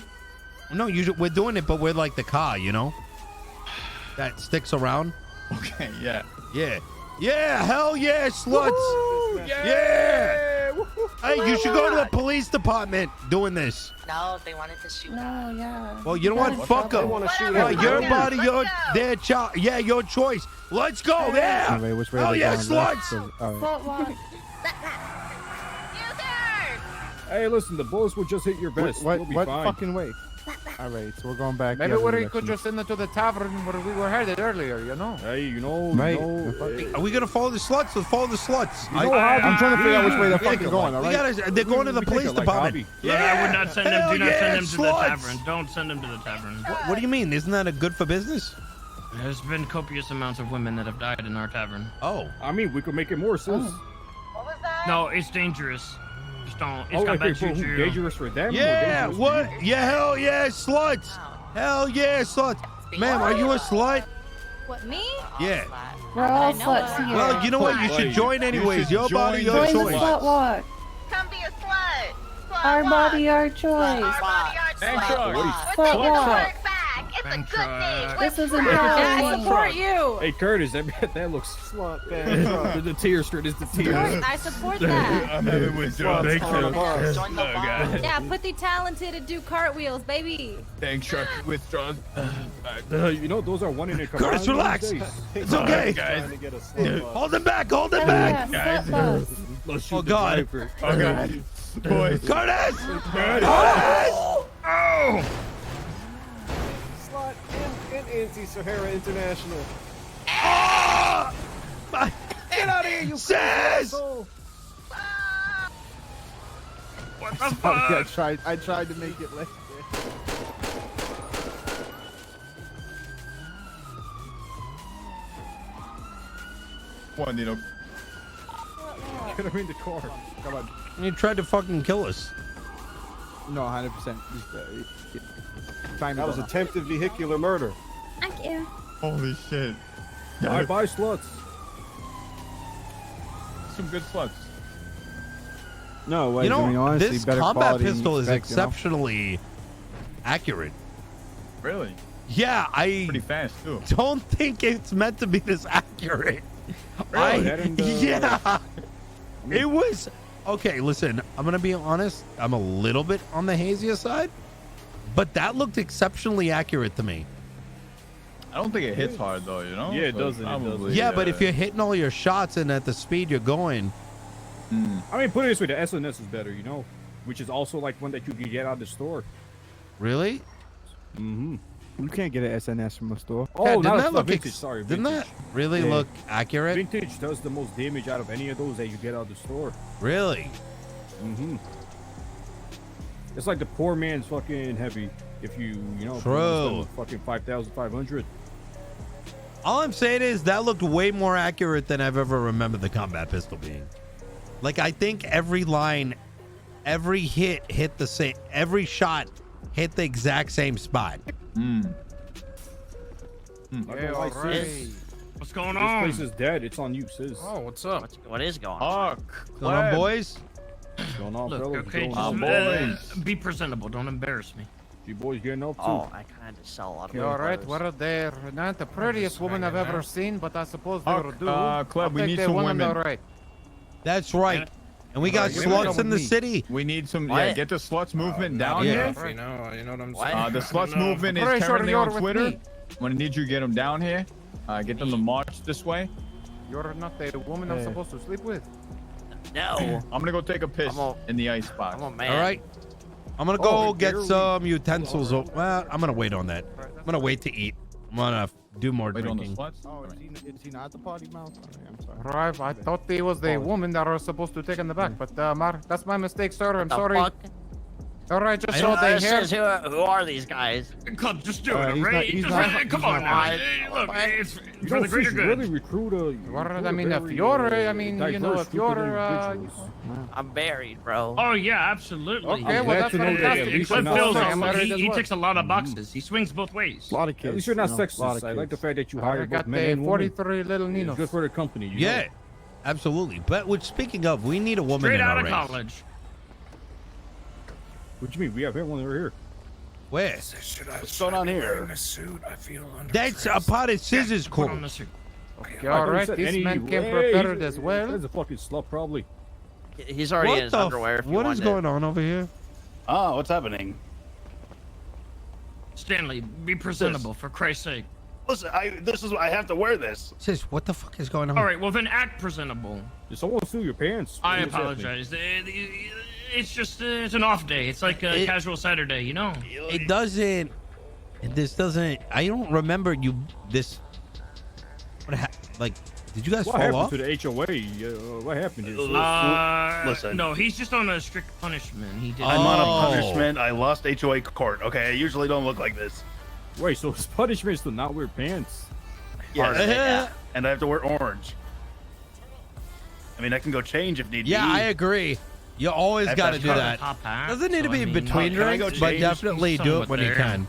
No, we're doing it, but we're like the car, you know, that sticks around. Okay, yeah. Yeah, yeah, hell yeah, sluts. Woo, Yeah. Hey, you should go to the police department doing this. No, they wanted to shoot. No, yeah. Well, you know what? Got in Fuck trouble. them. wanna shoot Well, everybody. your Yeah, body, let's their child. Yeah, your choice. Let's go. Yeah. Wait, which way are Hell they yeah, going? Left sluts. or- all right. Slut walk. Hey, listen, the bullets will just hit your vest. What You'll be what fine. fucking way? All right, so we're going back. Maybe the other we could direction. just send it to the tavern where we were headed earlier, you know? Hey, you know, Right. Are we gonna follow the sluts? Let's follow the sluts. I'm trying to figure out which way they're we fucking going. All We right. gotta. They're going to the We take police it like department. hobby. I would not send them. Hell Do not yeah, send them to the sluts. tavern. Don't send them to the tavern. What do you mean? Isn't that a good for business? There's been copious amounts of women that have died in our tavern. Oh. I mean, we could make it more, sis. What was that? No, it's dangerous. Just don't. It's Oh, got okay, bad for who? juju. Dangerous for them? or Yeah. dangerous for What? you? Yeah. Hell yeah, sluts. Hell yeah, sluts. Ma'am, are you a slut? What, me? Yeah. We're all sluts here. Well, you know what? You should join anyways. should Your body, join your Join the choice. slut walk. Come be a slut. Slut Our walk. body, our choice. Our body, our Thank slut you. walk. Slut Take your walk. word back. It's a Thank good name. you. This is I empowering. support you. Hey, Curtis, that looks... Slut band. the tear straight is the tear. I support that. I'm having withdrawal. Sluts on the bus. Join the bar. Yeah, put the talented and do cartwheels, baby. Thanks, Chuck. Withdraws. You know, those are one in a command. Curtis, relax. It's okay. Trying to get a slut bus. Hold him back. Hold him Hell back. yeah, slut bus. Oh God. Oh, God. Boys. Curtis. Curtis. Oh. Slut and anti-Sahara International. Ah! Get out of here, you Sis! asshole. What the Sorry, fuck? I tried to make it less. Come on, Nino. Get him in the car. Come on. You tried to fucking kill us. No, 100%. Time That was attempted vehicular murder. Thank you. Holy shit. I buy sluts. Some good sluts. No, wait, You know, I mean, honestly, this better combat quality than pistol you is expect, you know? exceptionally accurate. Really? Yeah, I Pretty fast, too. don't think it's meant to be this accurate. Really? That and, yeah. It was okay. Listen, I'm gonna be honest. I'm a little bit on the hazier side, but that looked exceptionally accurate to me. I don't think it hits hard, though, you know? Yeah, it So doesn't, it probably, doesn't. Yeah, but if you're hitting all your shots and at the speed you're going, I mean, put it this way, the SNS is better, you know? Which is also like one that you can get out of the store. really? Mm-hmm. You can't get an SNS from a store. Oh, Yeah, didn't not that a look vintage, sorry. Didn't Vintage. that really Yeah. look accurate? Vintage does the most damage out of any of those that you get out of the store. Really? Mm-hmm. It's like the poor man's fucking heavy. If you know, if you True. wanna spend fucking 5,500. All I'm saying is that looked way more accurate than I've ever remembered the combat pistol being. Like, I think every line, every hit the same, every shot hit the exact same spot. Yeah, all right. What's going This on? place is dead. It's on you, sis. Oh, what's up? What is going on? What's going on, boys? What's going on, Look, fellas? okay, What's going just on? be presentable. Don't embarrass me. You boys getting up to? Oh, I kind of sell a lot of You all right? clothes. What are they? Not the prettiest woman I've ever seen, but I suppose they will do. Cleb, I'll we take need the some woman, women. all right. That's right. And we got Alright, give me sluts some in the with me. city. We need some. What? Yeah, get the sluts movement down yeah. here. You know what I'm What? saying? The sluts movement is Pretty sure currently you're on with Twitter. me. I'm gonna need you to get them down here. Get them to march this way. You're not the woman I'm supposed to sleep with. No. I'm gonna go take a piss I'm in the ice box. I'm a man. All right. I'm gonna go get some utensils. Well, I'm gonna wait on that. I'm gonna wait to eat. I'm gonna do more Wait on the drinking. sluts. Oh, is he not at the party, Mouse? I'm sorry. Right, I thought he was the woman that I was supposed to take in the back, but that's my mistake, sir. I'm The sorry. fuck? All right, just I so don't- they This hear. is who are these guys? Club, just do Uh, it, he's right? not- he's Just, not- come he's on not now. lying. Look, it's You for the don't greater fish good. really recruit a. What, I mean, if you're, I mean, you know, if you're, I'm married, bro. Oh yeah, absolutely. Okay, well, that's fantastic. Cliff Well, fills I'm married he as well. ticks a lot of boxes. He swings both ways. A lot of kids. At least you're not you know, a lot sexist. of I like the kids. fact that you I hire both got men the and women. 43 little It's Ninos. good for the company. You Yeah, know? absolutely. But which, speaking of, we need a woman Straight in out our of race. college. What do you mean? We have everyone over here. Where? What's going on here? That's a pot of scissors, Put on Cole. the suit. Okay, all right, this man came prepared as well. That's a fucking slut, probably. He's already in his underwear. If you What is wanted. going on over here? Oh, what's happening? Stanley, be presentable for Christ's sake. Listen, I have to wear this. Sis, what the fuck is going on? All right, well then act presentable. Did someone steal your pants? I What was happening? apologize. It's just it's an off day. It's like a casual Saturday, you know. It doesn't. This doesn't. I don't remember you. This. What like? Did you guys What fall happened off? to the HOA? What happened here? Listen. No, he's just on a strict punishment. He did. I'm on a punishment. I lost HOA court. Okay, I usually don't look like this. Wait, so his punishment is to not wear pants? Yeah, and I have to wear orange. I mean, I can go change if need be. Yeah, I agree. You always I've got to got do to that. Top hat, Doesn't need to so be I in mean, between can I go drinks, but change? definitely do Somewhat it when you there. can.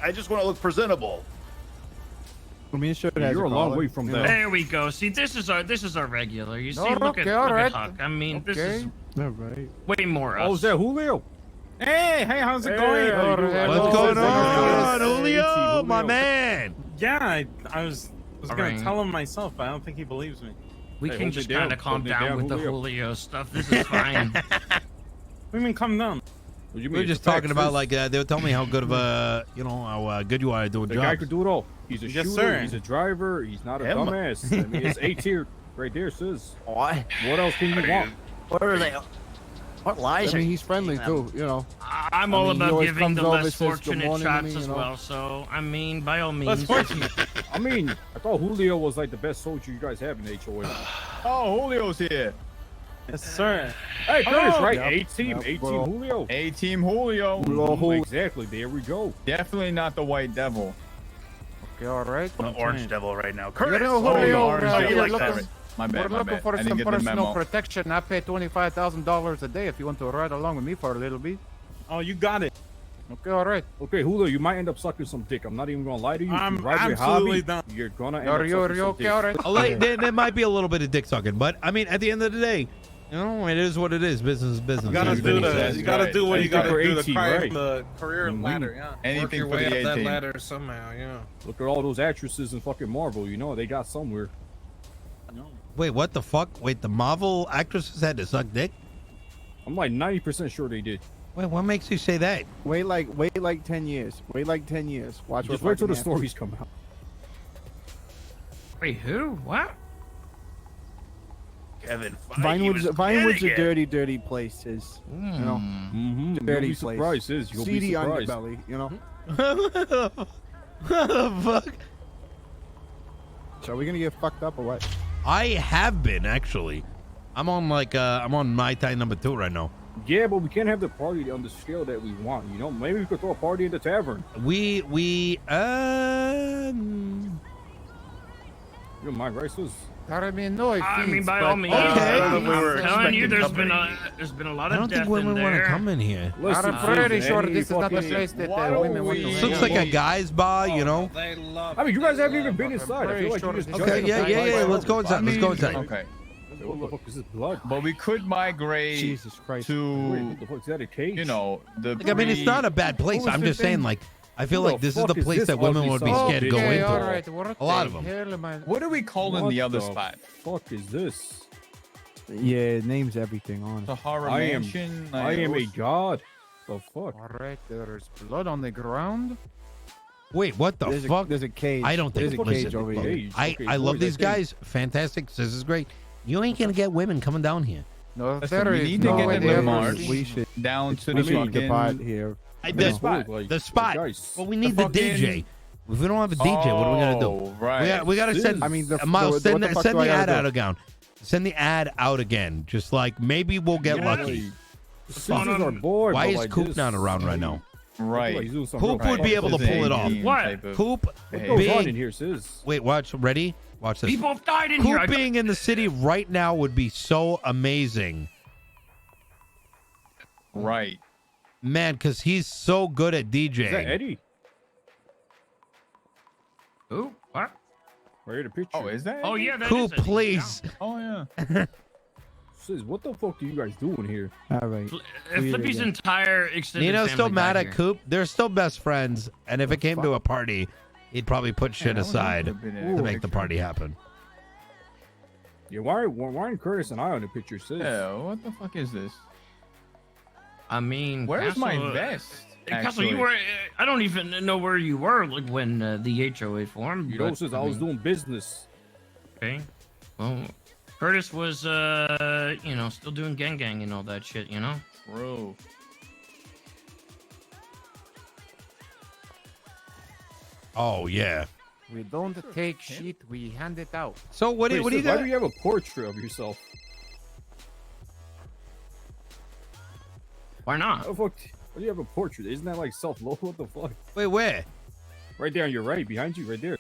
I just want to look presentable. Let me show you. You're a long way from that. There we go. See, this is our regular. You see, No, look okay, at all look right. at Huck. I mean, this is All right. way more us. Oh, is that Julio? Hey, how's it Hey, going? how you doing? What's going on, Hey, Julio, my man? Yeah, I was All gonna right. tell him myself, but I don't think he believes me. We Hey, can hold just it down. kind of calm Hold it down down, with the Julio. Julio stuff. This is fine. What do you mean, calm down? What do you We were mean? just It's a fact, talking about sis. like they were telling me how good of a how good you are at doing The guy jobs. could do it all. He's a Yes, shooter. sir. He's a driver. He's not a Him? dumbass. I mean, it's A tier right there, sis. What? What else can you want? What are they? What lies I are mean, you he's friendly teaching them? too. You know. I'm I all mean, he about always giving comes the over, less says good fortunate morning to shots me, as you know. well. So I mean, by all Less means. fortunate. I mean, I thought Julio was like the best soldier you guys have in the HOA. Oh, Julio's here. Yes, sir. Hey, Curtis, Oh, right? yep, A-team, yep, A-team bro. Julio. A-Team Julio. Exactly, there we go. Definitely not the White Devil. Okay, all right. I'm an orange devil right now. You Curtis. know, Oh, Julio, orange how do you we're like looking, that? My we're bad, my looking bad. for I didn't some get the personal memo. protection. I pay $25,000 a day if you want to ride along with me for a little bit. Oh, you got it. Okay, all right. Okay, Julio, you might end up sucking some dick. I'm not even gonna lie to you. If I'm you ride with absolutely hobby, done. you're gonna end Are up you sucking some okay? dick. All right. There might be a little bit of dick sucking, but I mean, at the end of the day, you know, it is what it is. Business is business. You gotta That's do right. the. You gotta do what you Anything gotta for do. 18, right? The career Mhm. ladder. Yeah. Work Anything your for way the up that 18. ladder somehow. Yeah. Look at all those actresses in fucking Marvel. You know, they got somewhere. Wait, what the fuck? Wait, the Marvel actresses had to suck dick? I'm like 90% sure they did. Wait, what makes you say that? Wait like 10 years. Wait like 10 years. Watch Just what wait till the fucking happens. stories come out. Wait, who? What? Kevin Feige Vinewood's was Vinewood's a Connecticut. dirty, dirty place. Is you know, Mm-hmm. You'll dirty be place. surprised, sis. You'll Seedy be surprised. underbelly. You know. What the fuck? So are we gonna get fucked up or what? I have been actually. I'm on I'm on Mai Tai number 2 right now. Yeah, but we can't have the party on the scale that we want. You know, maybe we could throw a party in the tavern. We You don't mind, right, sis? I mean, no, I mean, by all means. Okay. I'm telling you, there's been a lot I of don't death think women in want to there. come in here. Listen, I'm pretty Susan, sure any this is not the fucking- place that Why don't women want to we- This hang looks out. like a guy's bar, you know. They love. I mean, you guys haven't even been I'm inside. I pretty feel like sure you just this is Okay, jumped yeah, in the yeah, back. yeah. Let's go inside. Let's go inside. Okay. What the fuck is this blood? But we could migrate Jesus Christ. Wait, to, what the fuck is that? A cage? you know, the. Like, I mean, it's not a bad place. What was I'm the just saying, thing? like, I feel Who like the this is the fuck is place this that women ugly would be son of a scared to go bitch? Okay, into. all right. What A lot the of them. hell am I- What are we calling What the other the spot? fuck is this? Yeah, it names everything on The it. horror I am- mansion. I am a god. The fuck? All right, there's blood on the ground. Wait, what the There's fuck? There's a cage. I don't think There's a listen, cage over look, here. Cage. I Okay, love boys, these I think- guys. Fantastic. This is great. You ain't gonna get women coming down here. No, Listen, there we is need to no get way in they the ever march. seen- We should. Down to We the should depart fucking. here. The spot, like, The spot. guys. Well, we need The the DJ. If we don't have a DJ, what are we gonna do? Oh, right. We gotta send. I mean, Miles, what send the fuck send do I the gotta ad do? out again. Send the ad out again. Just like maybe we'll get Yeah, lucky. like, Susan's our boy. Why but is like Coop this- not around right now? I feel Right. like he's doing something Coop real would be fucked able to up. pull it off. What? Type of Coop, What goes on big. in here, sis? Wait, watch. Ready? Watch this. People have died in here. Coop being in the city right now would be so amazing, Right. man, because he's so good at DJing. Is that Eddie? Who? What? Right here, the picture. Oh, is that? Oh yeah, that Coop, is it. please. Oh yeah. Sis, what the fuck are you guys doing here? All right. Flippy's entire extended Nino's still family mad died at here. Coop. They're still best friends, and if it came to a party, he'd probably put shit that was aside also been to a make the picture. party happen. Yeah, why aren't Curtis and I on the picture, sis? Yeah. What the fuck is this? I mean, Where's my Castle, vest? Castle, you actually? were. I don't even know where you were like when the HOA formed. You know, but, sis, I was doing business. Okay. Well, Curtis was, still doing gang and all that shit, you know? Bro. Oh yeah. We don't take shit, we hand it out. So what do Wait, what do you sis, why got? do you have a portrait of yourself? Why not? How the fuck? Why do you have a portrait? Isn't that like self-love? What the fuck? Wait, where? Right there on your right, behind you, right there.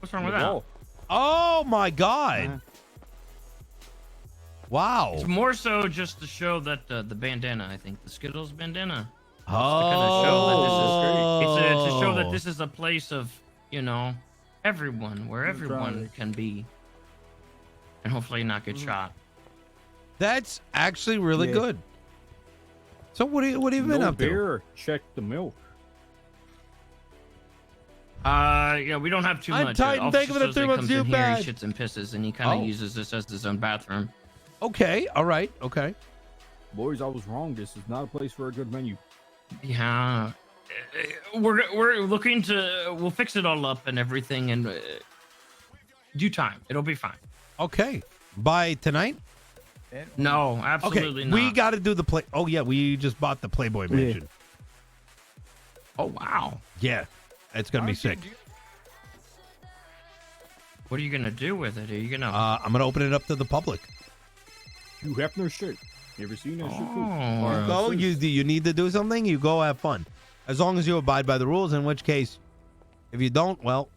What's wrong On with the that? wall. Oh my God! Wow. It's more so just to show that the bandana, I think, the Skittles bandana. Oh. It's to show that this is a place of, everyone, where everyone can be. And hopefully not get shot. That's actually really Yeah. good. So what have you been No up to? beer. Check the milk. Yeah, we don't have too I'm much. Titan, thank you for the Officer 3 Soze months, comes you in here, bad. he shits and pisses, and he kind of Oh. uses this as his own bathroom. Okay, all right, okay. Boys, I was wrong. This is not a place for a good menu. Yeah, we're looking to. We'll fix it all up and everything, and due time, it'll be fine. Okay. By tonight? No, absolutely okay, not. we got to do the play. Oh yeah, we just bought the Playboy Mansion. Oh wow. Yeah, it's gonna be sick. What are you gonna do with it? Are you gonna? I'm gonna open it up to the public. Hugh Hefner shit. You ever seen that shit? Too? Oh. Go, you need to do something. You go have fun, as long as you abide by the rules. In which case, if you don't, well,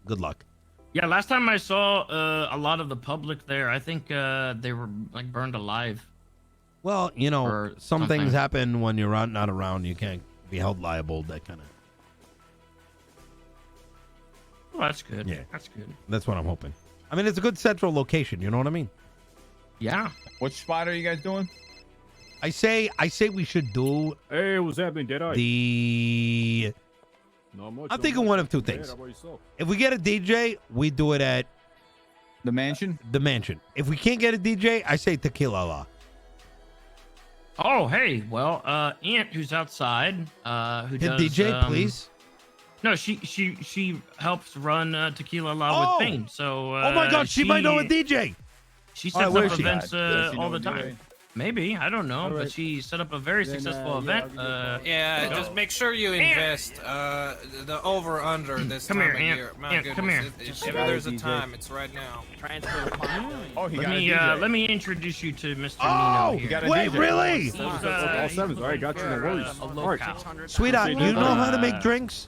good luck. Yeah, last time I saw a lot of the public there, I think they were like burned alive. Well, Or some something. things happen when you're not around. You can't be held liable. That kind of. Oh, that's good. Yeah. That's good. That's what I'm hoping. I mean, it's a good central location. You know what I mean? Yeah. Which spot are you guys doing? I say we should do Hey, what's happening, Deadeye? the. Not much. I'm not thinking much. one of two Yeah, things. how about yourself? If we get a DJ, we do it at The mansion? the mansion. If we can't get a DJ, I say Tequila La. Oh, hey. Well, Aunt, who's outside, who Hit does DJ, please. No, she helps run Tequila La Oh! with Bane. So. Oh my God, she might know a DJ. She All right, sets where up is she? events Does she all know the a DJ? time. Maybe, I don't know, All but right. she set up a very Then, successful yeah, event. I'll give you a Yeah, So- just make sure you invest the over under this Come time here, of Aunt. year. My Aunt, goodness, come here. If Just ever got a there's a DJ. time, it's right now. Oh, he let got me a DJ. let me introduce you to Mr. Oh, Nino here. got a wait, DJ. really? He's, All sevens. All right, got you. No worries. a All locale. right. Sweetheart, you know how to make drinks?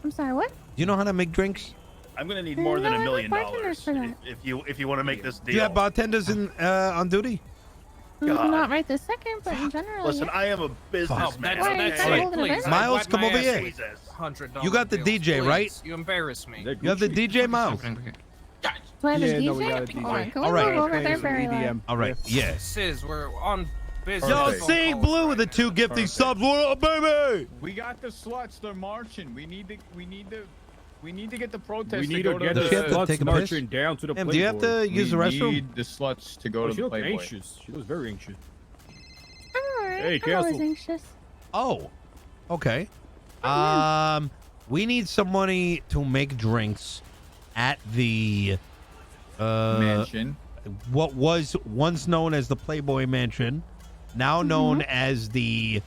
I'm sorry, what? Do you know how to make drinks? I'm gonna need more than No, $1 I million have bartenders for that. if you want to make this Do you have deal. bartenders in on duty? God. Not right this second, but in general. Listen, yeah. I am a businessman. That's Why are you that's trying to it. hold it Please, in? Miles, wipe come my over ass here. with $100 You got the bills. DJ, right? Please, you embarrass me. You have the DJ, Miles. Do I have Yeah, a DJ? no, we got a DJ. All right, go All right. over there very loud. All right, yeah. Sis, we're on business. Yo, phone Seeing calls Blue with the 2 gifting subs. What up, baby? We got the sluts. They're marching. We need to get the protest. We need to to go get to the Does she have to sluts take a piss? marching down to the Em, Playboy. do you have to use the We restroom? need the sluts to go Oh, to she the looks Playboy. anxious. She looks very anxious. I'm alright. Hey, I'm always Castle. anxious. Oh, okay. We need some money to make drinks at the Mansion. what was once known as the Playboy Mansion, now known as the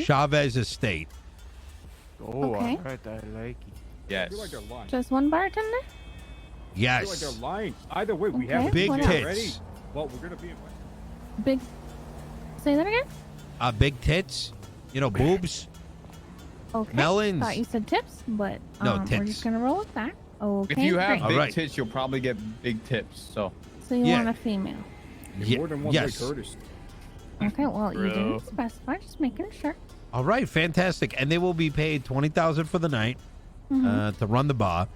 Chavez Estate. Oh, Okay. alright, I like it. Yes. I feel like they're lying. Just one bartender? I feel like Yes. they're lying. Either way, we Okay, have a Big what DJ else? ready. tits. Well, we're gonna be. Big. Say that again? Big tits. You know, boobs. Okay. Melons. Thought you said tips, but No, we're tits. just gonna roll with that. Okay. If you have great. big Alright. tits, you'll probably get big tips. So So you Yeah. want a female? More than one yes. way, Curtis. Okay. Well, you Bro. didn't specify. Just making sure. All right, fantastic. And they will be paid $20,000 for the night to run the bar.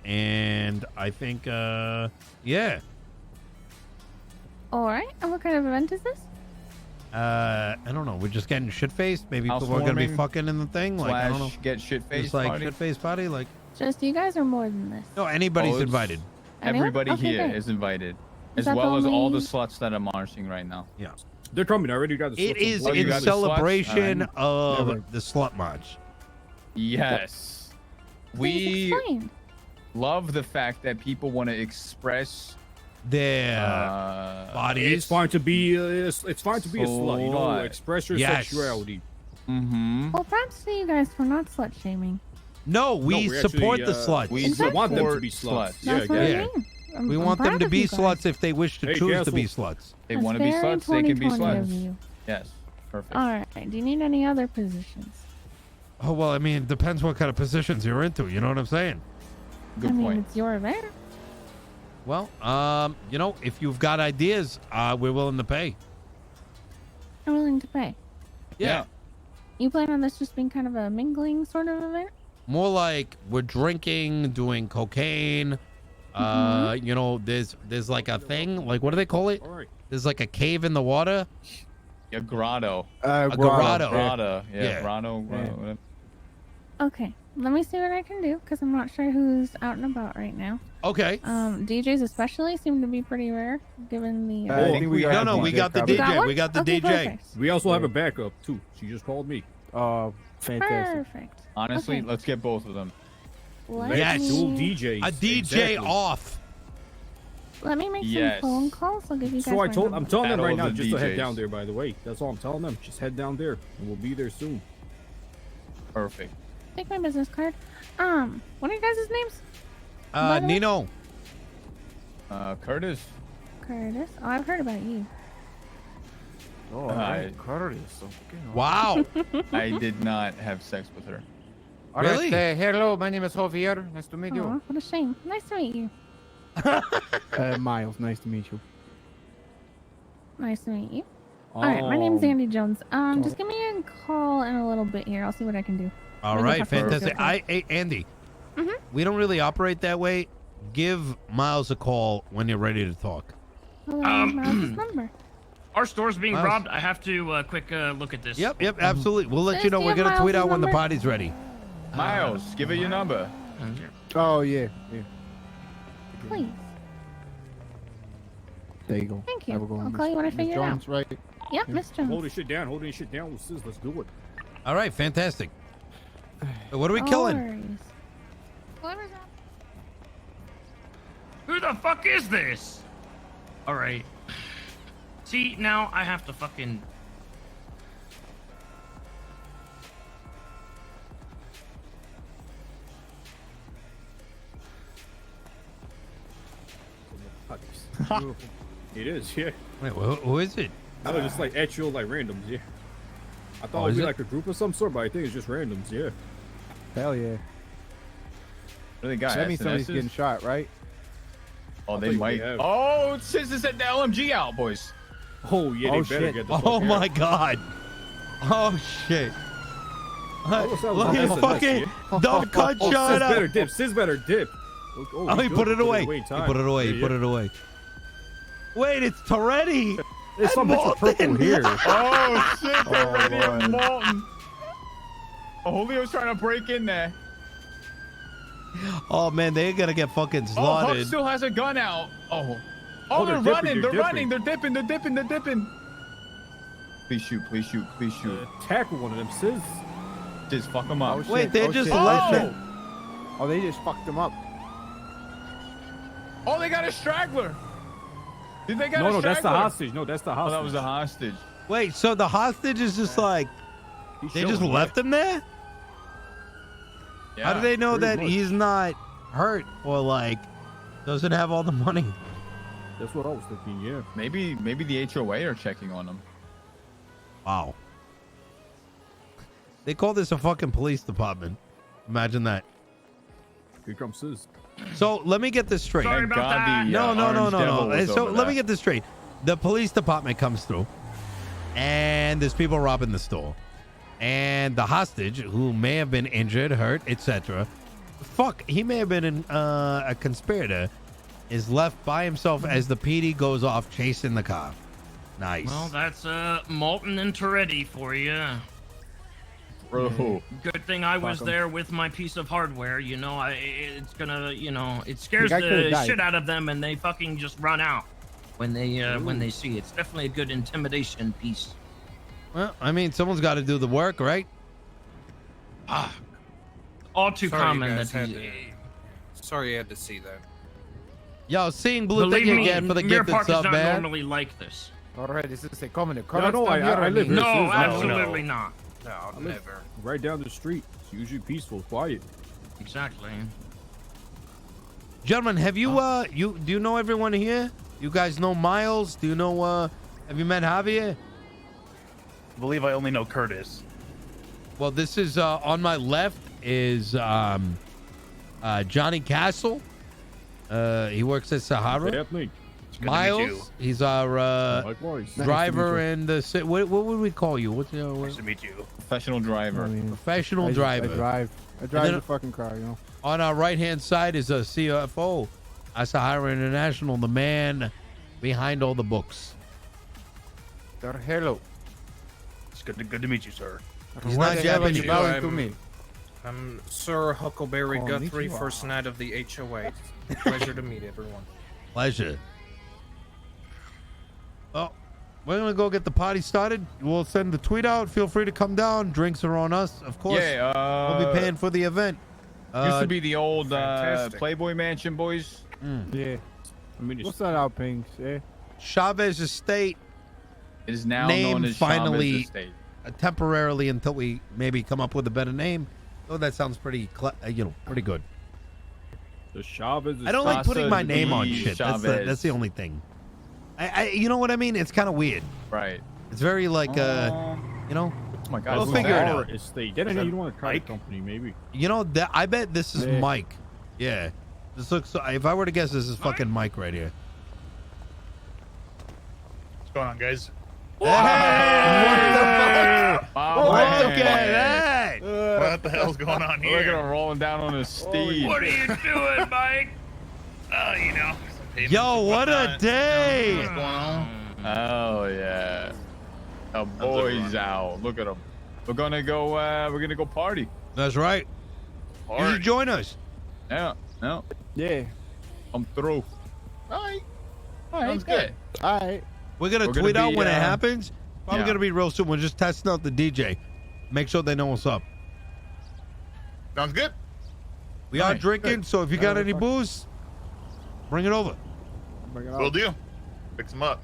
And I think, yeah. All right. And what kind of event is this? I don't know. We're just getting shit faced. Maybe people are gonna be Housewarming fucking in the thing. Like I don't know. slash get shit faced Just like party. shit faced party. Like Just you guys or more than this? no, anybody's Oh, it's- invited. Anyone? Everybody Okay, here great. is invited, Is as that well the as all the only- sluts that are marching right now. Yeah. They're coming. I already got the. It sluts on is board. you in got the sluts? celebration of Never. the slut march. Yes. Please We explain. love the fact that people want to express Their bodies. It's fine to be. It's fine to be a slut. You know, Slut. express your Yes. sexuality. Mm-hmm. Well, props to you guys for not slut shaming. No, we we support actually, the sluts. We Exactly. want them to support be sluts. sluts. Yeah, That's what yeah. I yeah. mean. We I'm want them proud to of be you guys. sluts if they wish to Hey, choose to be Castle. sluts. They That's want to be very sluts. They can be 2020 of sluts. you. Yes. Perfect. All right. Do you need any other positions? Oh well, I mean, it depends what kind of positions you're into. You know what I'm saying? Good I mean, point. it's your event. Well, you know, if you've got ideas, we're willing to pay. I'm willing to pay. Yeah. You plan on this just being kind of a mingling sort of event? More like we're drinking, doing cocaine. You know, there's like a thing, like what do they call it? All right. There's like a cave in the water. A grotto. A grotto. Grotto. Yeah. Yeah. Grotto. Yeah. Whatever. Okay. Let me see what I can do because I'm not sure who's out and about right now. Okay. DJs especially seem to be pretty rare given the. I think we got No, a we DJ got the probably. You got DJ. one? We got the Okay, DJ. perfect. We also have a backup too. She just called me. Oh, fantastic. Perfect. Honestly, Okay. let's get both of them. Let Yes. Dual me, DJs. A DJ exactly. off. let me make Yes. some phone calls. I'll give you guys So I my told. I'm number. telling them Battle right of now the just to head DJs. down there. By the way, that's all I'm telling them. Just head down there, and we'll be there soon. Perfect. Take my business card. What are you guys' names? By the way? Nino. Curtis. Curtis. Oh, I've heard about you. Oh, Hi. right. Curtis. Okay. Wow. I did not have sex with her. All right, Really? hello, my name is Javier. Nice to meet Aw, you. what a shame. Nice to meet you. Miles, nice to meet you. Nice to meet you. All right, my name's Andy Jones. Just give me a call in a little bit here. I'll see what I can do. All Maybe right, have to do fantastic. something. Hey, Andy. Mhm. We don't really operate that way. Give Miles a call when you're ready to talk. Hello, Miles' number. Our store's being Miles. robbed. I have to quick look at this. Yep, absolutely. We'll let Sis, you know. do We're you have gonna tweet Miles' out when the number? party's ready. Miles, give her your number. Oh, yeah. Please. There you go. Thank you. Have a good one, I'll call you when I Miss figure it out. Jones, right? Yep, Miss Jones. Holding shit down. Holding shit down. Sis, let's do it. All right, fantastic. What are we No killing? worries. Whoever's up. Who the fuck is this? All right. See, now I have to fucking. It is, yeah. Wait, who is it? No, just like actual like randoms, yeah. I thought it would be like a group of some sort, but I think it's just randoms. Yeah. Hell yeah. What do they got? That means somebody's SNSs? getting shot, right? Oh, they might. Oh, it says to set the LMG out, boys. Oh yeah, they better get the fuck Oh out. my god. Oh shit. Look at fucking dumb cut Oh, shot Sis up. better dip. Sis better dip. Oh, he put it away. He put it away. He put it away. Wait, it's Toretti. There's some bitch with purple here. Oh shit, they're ready and Molten. Oh, Julio's trying to break in there. Oh man, they're gonna get fucking Oh, Huck slaughtered. still has a gun out. Oh, Oh, they're they're running. dipping, They're they're running. They're dipping. They're dipping. They're dipping. Please shoot. Please shoot. Please shoot. Tackle one of them, Sis. Just fuck them up. Oh, shit. Wait, they Oh, just shit. left Oh. it. Oh, they just fucked him up. Oh, they got a straggler. Did they got a No, straggler? that's the hostage. No, that's the hostage. Oh, that was a hostage. Wait, so the hostage is just like they just left him there? How do they know that he's not hurt or like doesn't have all the money? That's what I was thinking. Yeah. Maybe the HOA are checking on them. Wow. They call this a fucking police department. Imagine that. Here comes Sis. So let me get this straight. Sorry about that. No. Orange Devil was So over let me there. get this straight. The police department comes through, and there's people robbing the store, and the hostage, who may have been injured, hurt, etc. Fuck, he may have been a conspirator, is left by himself as the PD goes off chasing the car. Nice. Well, that's Molten and Toretti for you. Bro. Good thing I was Fuck 'em. there with my piece of hardware. You know, it's gonna, it scares guy could've the died. shit out of them, and they fucking just run out when they see it. It's definitely a good intimidation piece. Well, I mean, someone's got to do the work, right? All too Sorry you common guys that had Sorry you had to see that. Yo, seeing blue, Believe thank you me, again for the Mirror gifted Park is sub, not man. normally like this. All right, this is a common No, occurrence no, down here. I live here. No, Sis. absolutely not. No, I live never. right down the street. It's usually peaceful, quiet. Exactly. Gentlemen, have you do you know everyone here? You guys know Miles? Do you know have you met Javier? I believe I only know Curtis. Well, this is on my left is Johnny Castle. He works at Sahara. Definitely. Miles, he's our Likewise. driver and what would we call you? What's Nice to meet you. Professional driver. I mean, professional I driver? drive then- the fucking car, you know. On our right hand side is a CFO at Sahara International, the man behind all the books. Sir, hello. It's good to meet you, sir. He's Why not the hell are you Japanese. bowing to me? I'm Sir Huckleberry Guthrie, Konnichiwa. first knight of the HOA. Pleasure to meet everyone. Pleasure. Well, we're gonna go get the party started. We'll send the tweet out. Feel free to come down. Drinks are on us, of course. Yeah, we'll be paying for the event. Used to be the old Fantastic. Playboy Mansion, boys. Yeah. I mean, What's that out, Pinks? Yeah. Chavez Estate It is now name known as finally Chavez Estate. temporarily until we maybe come up with a better name. Oh, that sounds pretty, pretty good. The Chavez. I don't like putting my name on Luis shit. That's Chavez. the only thing. You know what I mean? It's kind of weird. Right. It's very like, Oh my God. We'll who's figure it that? out. Estate. Then you don't want to call a company, maybe. You know that I bet this is Yeah. Mike. Yeah. This looks. If I were to guess, this is fucking Mike right here. What's going on, guys? Look at that! What the hell's going on Look at here? him rolling down on his steed. What are you doing, Mike? Oh, you know. some payments Yo, and what a whatnot. day! What's going on? Oh yeah. The boys out. Look at them. We're gonna go party. That's right. You Party. should join us. Yeah. No. Yeah. I'm through. Alright. Sounds good. All right. We're gonna We're gonna tweet out be, when it happens. Probably yeah. gonna be real soon. We're just testing out the DJ. Make sure they know what's up. Sounds good. We are Alright, drinking, so if you got any booze, bring it over. Bring it Will up. do. Fix them up.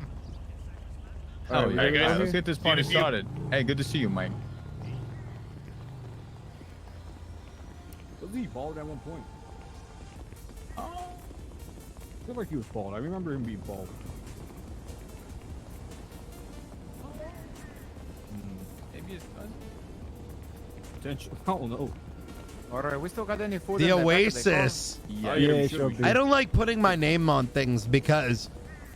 Oh Alright, yeah. Hey, guys. Let's get this party See you. started. Hey, good to see you, Mike. Wasn't he bald at one point? I feel like he was bald. I remember him being bald. Maybe it's Potential. I don't know. All right, we still got any food? The in back of car? Oasis. Yeah, sure. I don't like putting my name on things because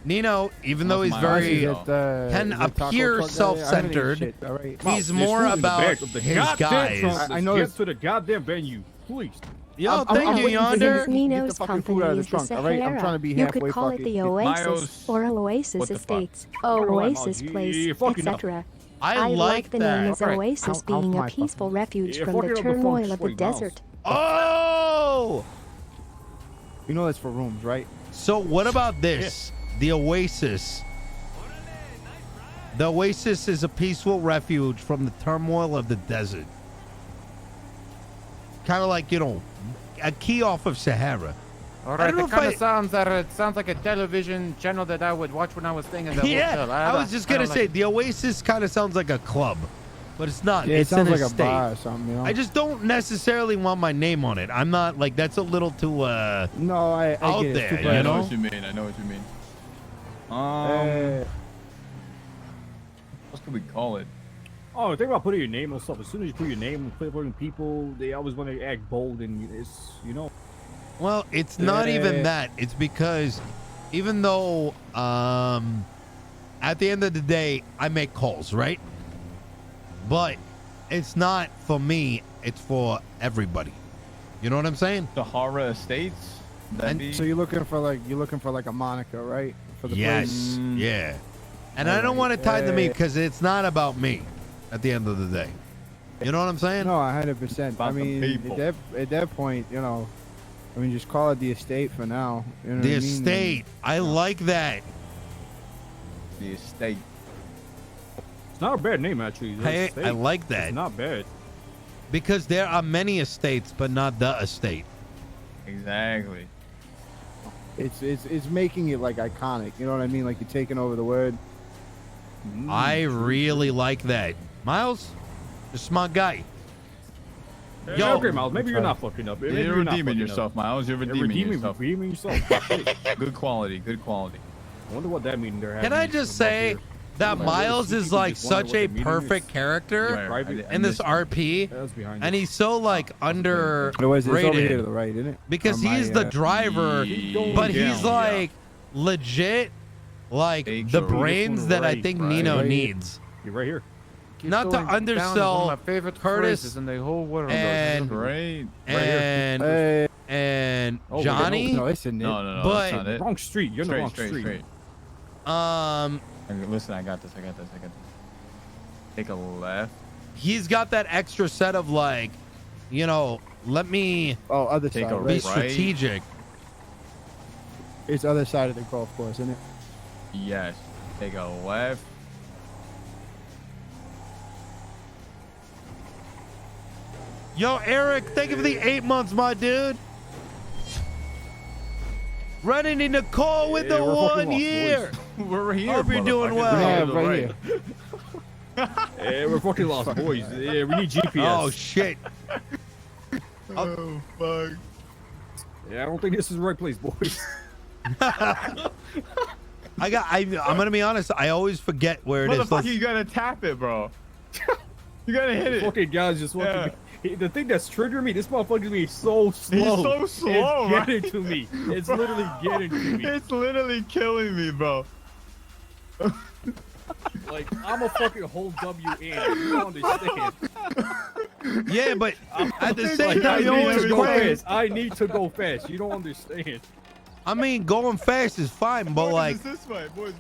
Nino, even though he's my very Is it, can is it taco appear truck guy? I haven't eaten self-centered, shit, all right. he's There's more food in the about back of the his goddamn guys. trunk. I know Get Oh, this- to the goddamn venue, please. Yo, thank you, Yonder. Get the Nino's fucking food company out of the is the trunk, all right? I'm trying to be You halfway could call it fucking. the Oasis Miles, or what Oasis the fuck? Estates, Oasis Yeah, Place, fucking up. etc. I like the that. name as Alright, Oasis how's being my a peaceful fucking- refuge Yeah, from fucking the up the phone turmoil of the 20 miles. desert. Oh! You know that's for rooms, right? So what about this? The Oasis. The Oasis is a peaceful refuge from the turmoil of the desert. Kind of like, a key off of Sahara. All I right, don't know it if kind I- of sounds like a television channel that I would watch when I was staying in the Yeah, hotel. I was just going to say, the Oasis kind of sounds like a club, but it's not. Yeah, it it's sounds an like a estate. bar or something, you know? I just don't necessarily want my name on it. I'm not, like, that's a little too, No, I out get it. there, It's too you I bad. know know? what you mean. I know what you mean. What could we call it? Oh, think about putting your name on stuff. As soon as you put your name on flavoring people, they always want to act bold, and it's Well, it's not even that. It's because even though at the end of the day, I make calls, right? But it's not for me. It's for everybody. You know what I'm saying? Sahara Estates? So you're looking for like a moniker, right? For the Yes. place? Yeah. And I don't want it tied to me because it's not about me at the end of the day. You know what I'm saying? No, 100%. I About the mean, people. at that point, just call it the estate for now. You know The what I mean? estate. I like that. The estate. It's not a bad name, actually. The Hey, estate. I like that. It's not bad. Because there are many estates, but not the estate. Exactly. It's making it like iconic. You know what I mean? Like you're taking over the word. I really like that. Miles, you're a smart guy. Yo, okay, Miles. Maybe you're not fucking up. Maybe You're not redeeming fucking yourself, up. Miles. You're redeeming yourself. Redeeming yourself. Good quality. Good quality. I wonder what that means. They're Can I just say that Miles is like such a perfect character Right. in this RP, and he's so like Otherwise, it's over here to underrated the right, isn't it? because On my, he's the driver, but he's like legit like the brains that I think Nino needs. You're right here. Not to Going down is one of undersell my favorite Curtis phrases in the whole world. and Great. and Oh, Johnny. No, it's in it. No, But- that's not it. Wrong street. You're in the wrong street. Straight. Listen, I got this. Take a left. He's got that extra set of like, let me other Take side. a be Right? strategic. It's other side of the golf course, isn't it? Yes. Take a left. Yo, Eric, thank you for the 8 months, my dude. Running in the call with the we're fucking 1 lost, year. We're here. Hope you're doing motherfucker. well. Yeah, To the right here. Yeah, we're fucking lost, boys. Yeah, we need GPS. Oh shit. Oh fuck. Yeah, I don't think this is the right place, boys. I'm gonna be honest. I always forget where it is. Motherfucker, you gotta tap it, bro. You gotta hit it. Fucking guys just want Yeah. to be. The thing that's triggering me, this motherfucker is so slow. so slow, It's right? getting to me. It's literally getting to me. It's literally killing me, bro. Like, I'm a fucking whole W in. You don't understand. Yeah, but at the Like, same time, you I need always to go claim. fast. I need to go fast. You don't understand. I mean, going fast is fine, but Boys, like, it's this way, boys.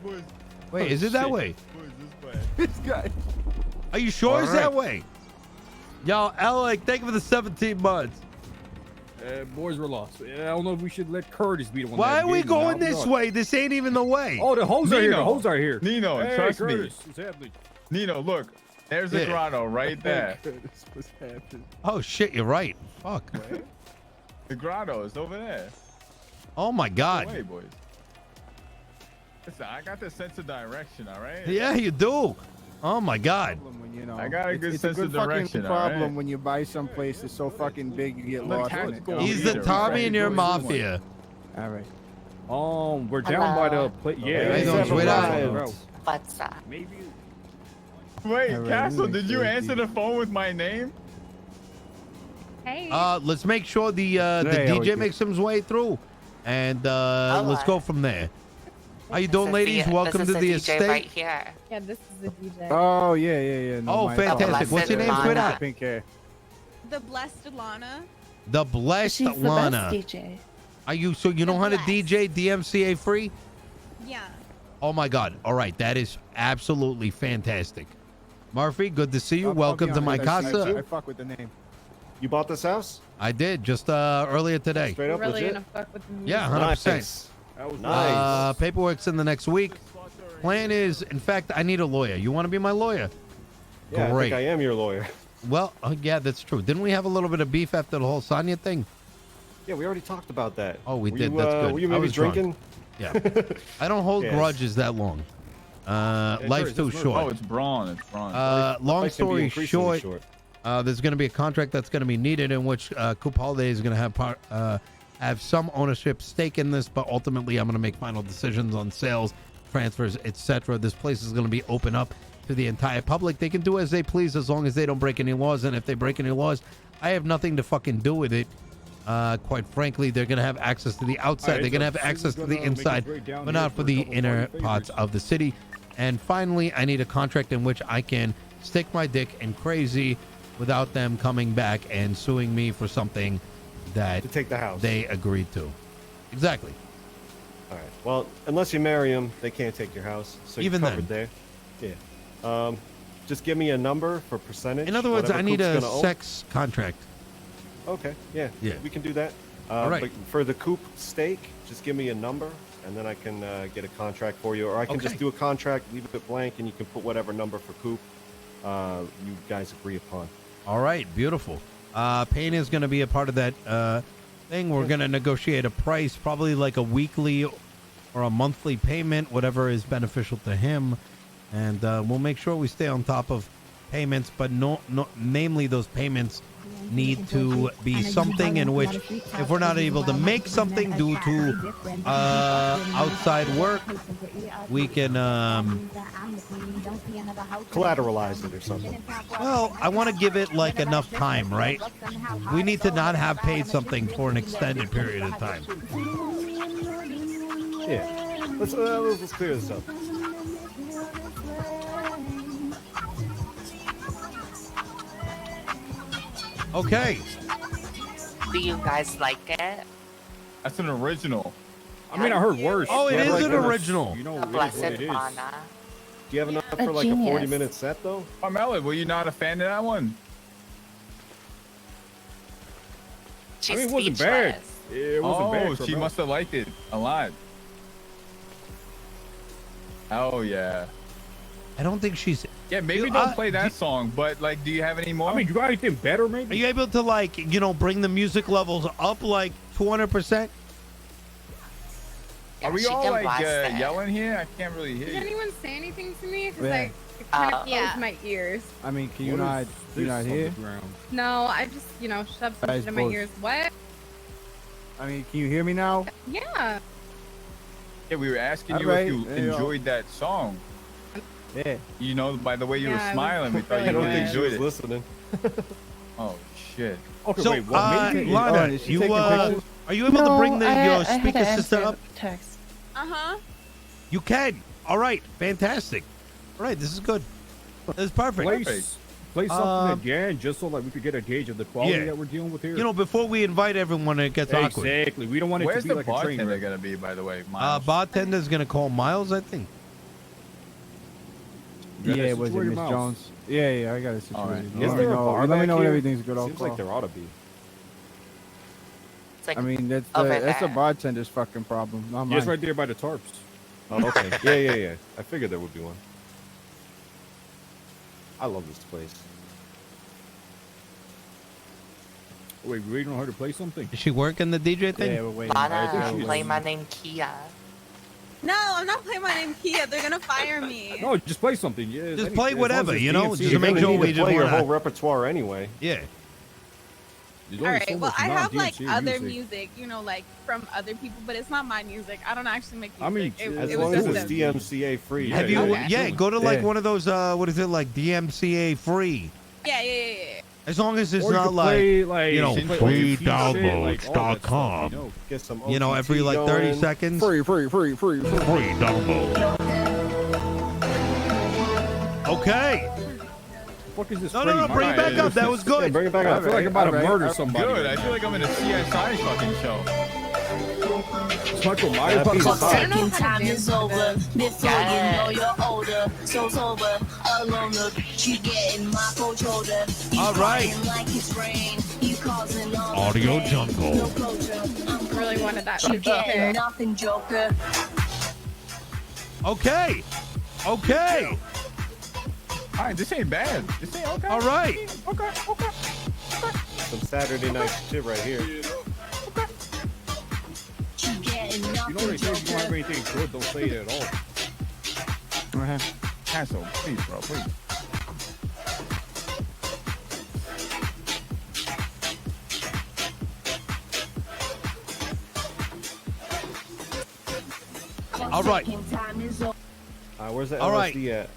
wait, is it that shit. way? Boys, this way. This guy. Are you sure it's All right. that way? Yo, Alec, thank you for the 17 months. Boys, we're lost. I don't know if we should let Curtis be the one. Why that are we gave them. going I'll be this honest. way? This ain't even the way. Oh, the hoes are here. The Nino. hoes are here. Nino, Hey, trust Curtis, me. what's happening? Nino, look. There's the Yeah. grotto right there. Curtis, what's happening? Oh shit, you're right. Fuck. The grotto is over there. Oh my god. Away, boys. Listen, I got the sense of direction, all right? Yeah, you do. Oh my god. When, I got a good it's sense a of good fucking direction, all problem right? when you buy someplace that's so fucking big you get Look, lost in it. tactical He's the leader. Tommy in your Right. mafia. All right. We're down by the plate. Yeah, Hey, don't sweat out. Maybe. Wait, All right, Castle, let me did you see. answer the phone with my name? Hey. Let's make sure the Hey, how we DJ doing? makes his way through, and let's go from there. How you doing, ladies? Welcome to the estate. Right here. Yeah, this is the DJ. Oh yeah. No, Oh, my fantastic. apologies. What's your name, sweetheart? Pink hair. The blessed Lana. The blessed She's the best Lana. DJ. Are you so you know how to DJ DMCA free? Yeah. Oh my God! All right, that is absolutely fantastic. Murphy, good to see you. Welcome to my casa. I fuck with the name. You bought this house? I did just earlier today. Straight up Really legit? gonna fuck with me? Yeah, 100%. Nice. That was nice. Paperwork's in the next week. Plan is, in fact, I need a lawyer. You want to be my lawyer? Yeah, Great. I think I am your lawyer. Well, yeah, that's true. Didn't we have a little bit of beef after the whole Sonya thing? Yeah, we already talked about that. Oh, we Were did. You, That's good. Were you I maybe was drunk. drinking? Yeah. I don't hold Yes. grudges that long. Life's too short. Oh, it's Braun. It's Braun. Long Life can be story increasingly short, there's going to be a contract that's going to be needed in which Coop Holiday is going to have some ownership stake in this, but ultimately I'm going to make final decisions on sales, transfers, etc. This place is going to be open up to the entire public. They can do as they please as long as they don't break any laws, and if they break any laws, I have nothing to fucking do with it. Quite frankly, they're going to have access to the outside. They're going to have access to the inside, but not for the inner parts of the city. And finally, I need a contract in which I can stick my dick in crazy without them coming back and suing me for something that To take the house. they agreed to. Exactly. All right. Well, unless you marry them, they can't take your house. So Even you're then. covered there. Yeah. Just give me a number for percentage. In other words, whatever I need Coop's a gonna own. sex contract. Okay. Yeah. Yeah. We can do that. All right. But for the Coop stake, just give me a number, and then I can get a contract for you, or I can Okay. just do a contract, leave it blank, and you can put whatever number for Coop you guys agree upon. All right, beautiful. Payne is going to be a part of that thing. We're going to negotiate a price, probably like a weekly or a monthly payment, whatever is beneficial to him, and we'll make sure we stay on top of payments. But namely, those payments need to be something in which, if we're not able to make something due to outside work, we can Collateralize it or something. well, I want to give it like enough time, right? We need to not have paid something for an extended period of time. Yeah. Let's clear this up. Okay. Do you guys like it? That's an original. I mean, I heard worse. Oh, it but is like, an original. You know, The it is blessed what it is. Lana. Do you have enough A for like a genius. 40-minute set though? Carmela, were you not a fan of that one? She's I mean, it wasn't bad. speechless. It wasn't bad. Oh, she Carmel. must have liked it a lot. Oh yeah. I don't think she's. Yeah, maybe You- don't play that song, but like, do you have any more? I mean, you got anything better, Are maybe? you able to like, bring the music levels up like 200%? Are we she all can like blast it. yelling here? I can't really hear Did you. anyone say anything to me? Because Yeah. it kind of Yeah. closed my ears. I mean, can you What not? is You this not on the hear? ground? No, I just, shoved some Guys, shit in my both. ears. What? I mean, can you hear me now? Yeah. Yeah, we were asking you Alright, if you there you go. enjoyed that song. Yeah. You know, by the way you Yeah, were I was smiling, we thought really you I don't really think she enjoyed was it. listening. Oh shit. Okay, So, wait, what? Maybe? Lana, is she you taking pictures? are you able to bring No, I your had speaker to system answer up? Text. Uh-huh. You can. All right, fantastic. All right, this is good. This is perfect. Play something again, just so like we could get a gauge of the quality Yeah. that we're dealing with here. Before we invite everyone, it gets awkward. Exactly. We don't want it Where's to be the like a train bartender wreck. gonna be, by the way? Miles? Bartender's gonna call Miles, I think. You gotta Yeah, was it situate your Miss mouth. Jones? Yeah, I got it situated. Alright. Let Is me there a know- bar Let me back know when here? everything's good. I'll Seems call. like there ought to be. It's like I mean, that's over the there. bartender's fucking problem, not mine. Just right there by the tarps. Oh, okay. Yeah. I figured there would be one. I love this place. Wait, we waiting on her to play something? Is she working the DJ thing? Yeah, we're waiting. Lana, she's- play my name Kia. No, I'm not playing my name Kia. They're gonna fire me. No, just play something. Yeah, Just any- play as long whatever, as it's you know, DMC, just You to make really sure need we to just play your wanna- whole repertoire anyway. Yeah. There's All only right. so Well, much I have like non-DMC other music. music, like from other people, but it's not my music. I don't actually make music. I mean, As it long was as just it's them. DMCA free. Yeah, Have you? Okay. Yeah, go to like Yeah. one of those. What is it like? DMCA free. Yeah. As long as it's Or you not could like, play, like, you know, play free OTT shit, like, all that stuff, downloads.com. you know. Get some You know, every like 30 seconds. Free. Free download. Okay. What the fuck is this? No, bring it back up. That was good. Yeah, bring it back up. I feel like I'm about to murder somebody. Good. right I feel like I'm in a CSI fucking show. It's Michael Myers about to Cause die. fucking time is over before you know you're older. So sober, alone, look, you getting my cold shoulder. All right. Like it's rain, you causing all Audio jungle. I really wanted that. You getting nothing, Joker. Okay. Okay. All right, this ain't bad. This ain't okay. All right. Okay. Some Saturday night shit right here. You know they say if you don't have anything good, don't say it at all. Castle, please, bro, please. All right. Where's the LSD All right. at?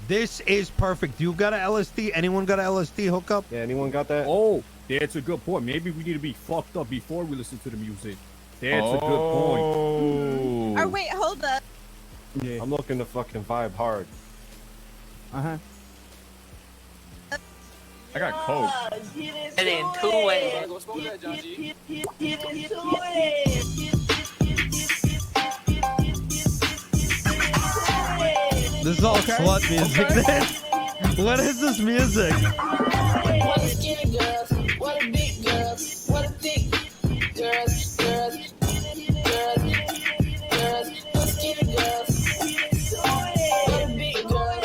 This is perfect. You got a LSD? Anyone got a LSD hookup? Yeah, anyone got that? Oh, that's a good point. Maybe we need to be fucked up before we listen to the music. That's a good point. Oh, wait, hold up. Yeah. I'm looking to fucking vibe hard. Uh-huh. I got coke. Get into it. This is all slut music. What is this music? What a skinny girls, what a big girls, what a thick girls, girls, what skinny girls, what a big girl,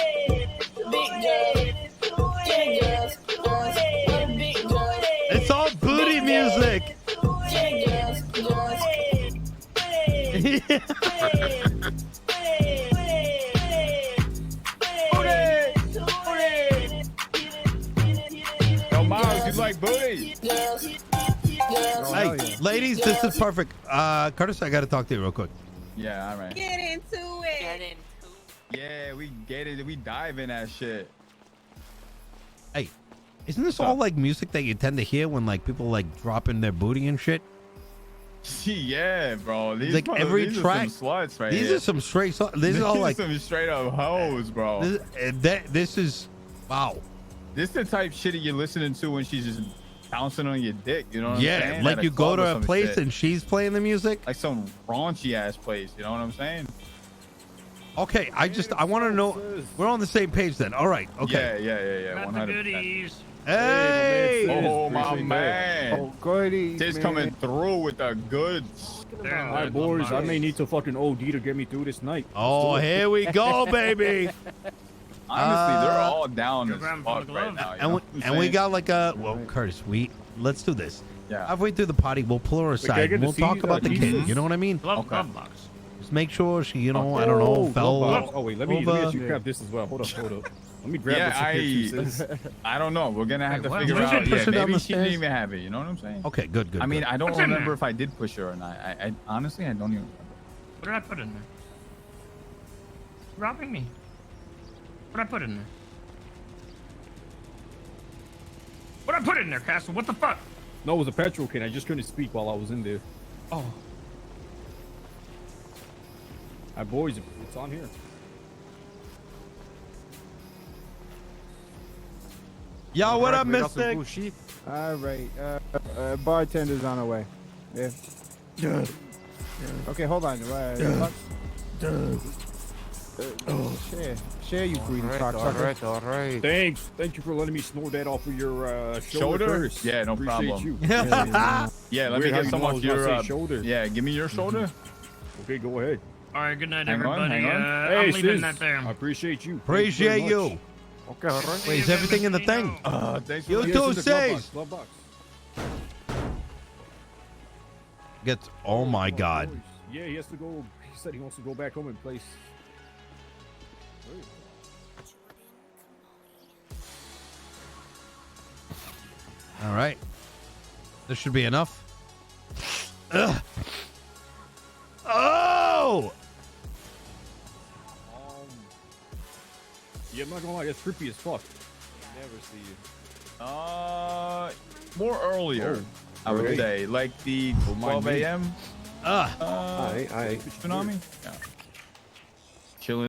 skinny girls, what a big girl. It's all booty music. Skinny girls, Yo, Miles, you like booty? Hey, ladies, this is perfect. Curtis, I got to talk to you real quick. Yeah, all right. Get into it. Yeah, we get it. We dive in that shit. Hey, isn't this all like music that you tend to hear when like people like dropping their booty and shit? Yeah, bro. These Like every these track. are some sluts right These here. are some straight. This is all These are like some straight up hoes, bro. This is wow. This is the type shit that you're listening to when she's just bouncing on your dick. You know what I'm saying? Yeah, like At you go club or to a some place shit. and she's playing the music. Like some raunchy ass place. You know what I'm saying? Okay, I want to know. We're on the same page then. All right. Okay. Yeah. Got the 100%. goodies. Hey. Oh my man. Oh, goodies, This man. coming through with the goods. All right, boys. I may need to fucking OD to get me through this night. Oh, here we go, baby. Honestly, they're all down as grab fuck from the right glove. now. You And know we, what I'm and we saying? got like a Curtis. Let's do this. Yeah. Halfway through the potty, we'll pull her can I aside. get We'll to talk see, about the Jesus? kid. You know what I mean? Glove box. Just make sure she, I don't know, fell. glove box. Oh wait, let me over. actually grab this as well. Hold up. Let me grab Yeah, this. Again, too, sis. I don't know. We're gonna have to what? figure Did you out. push her Yeah, down maybe the she didn't stairs? even have it. You know what I'm saying? Okay, good. I mean, I don't What's in remember there? if I did push her or not. I honestly, I don't even remember. What did I put in there? Robbing me. What did I put in there? What did I put in there, Castle? What the fuck? No, it was a petrol can. I just couldn't speak while I was in there. Oh. All right, boys, it's on here. Yo, what up, We got some Mystic? cool shit. All right. Bartender's on our way. Yeah. Okay, hold on. Share you greedy cocksucker. All right. Thanks. Thank you for letting me snort that off of your shoulder. Shoulder? Curtis. Yeah, no Appreciate problem. You. Yeah, let me Weird how get you some know I off was gonna your say shoulder. Yeah, give me your shoulder. Okay, go ahead. All right, good night, Hang on, everybody. hang on. Hey, I'm leaving sis, that there. I appreciate you. Appreciate Thank very you. much. Okay, all right. Wait, is everything in the thing? Thanks for You letting too, me- Yes, in the glove says. box, glove box. Gets. Oh my God. Yeah, he has to go. He said he wants to go back home and place. All right. This should be enough. Ugh. Oh! Yeah, I'm not gonna lie, that's trippy as fuck. Never see you. More earlier, I would Early? say, like the 12 a.m. Aye. Tsunami. Yeah.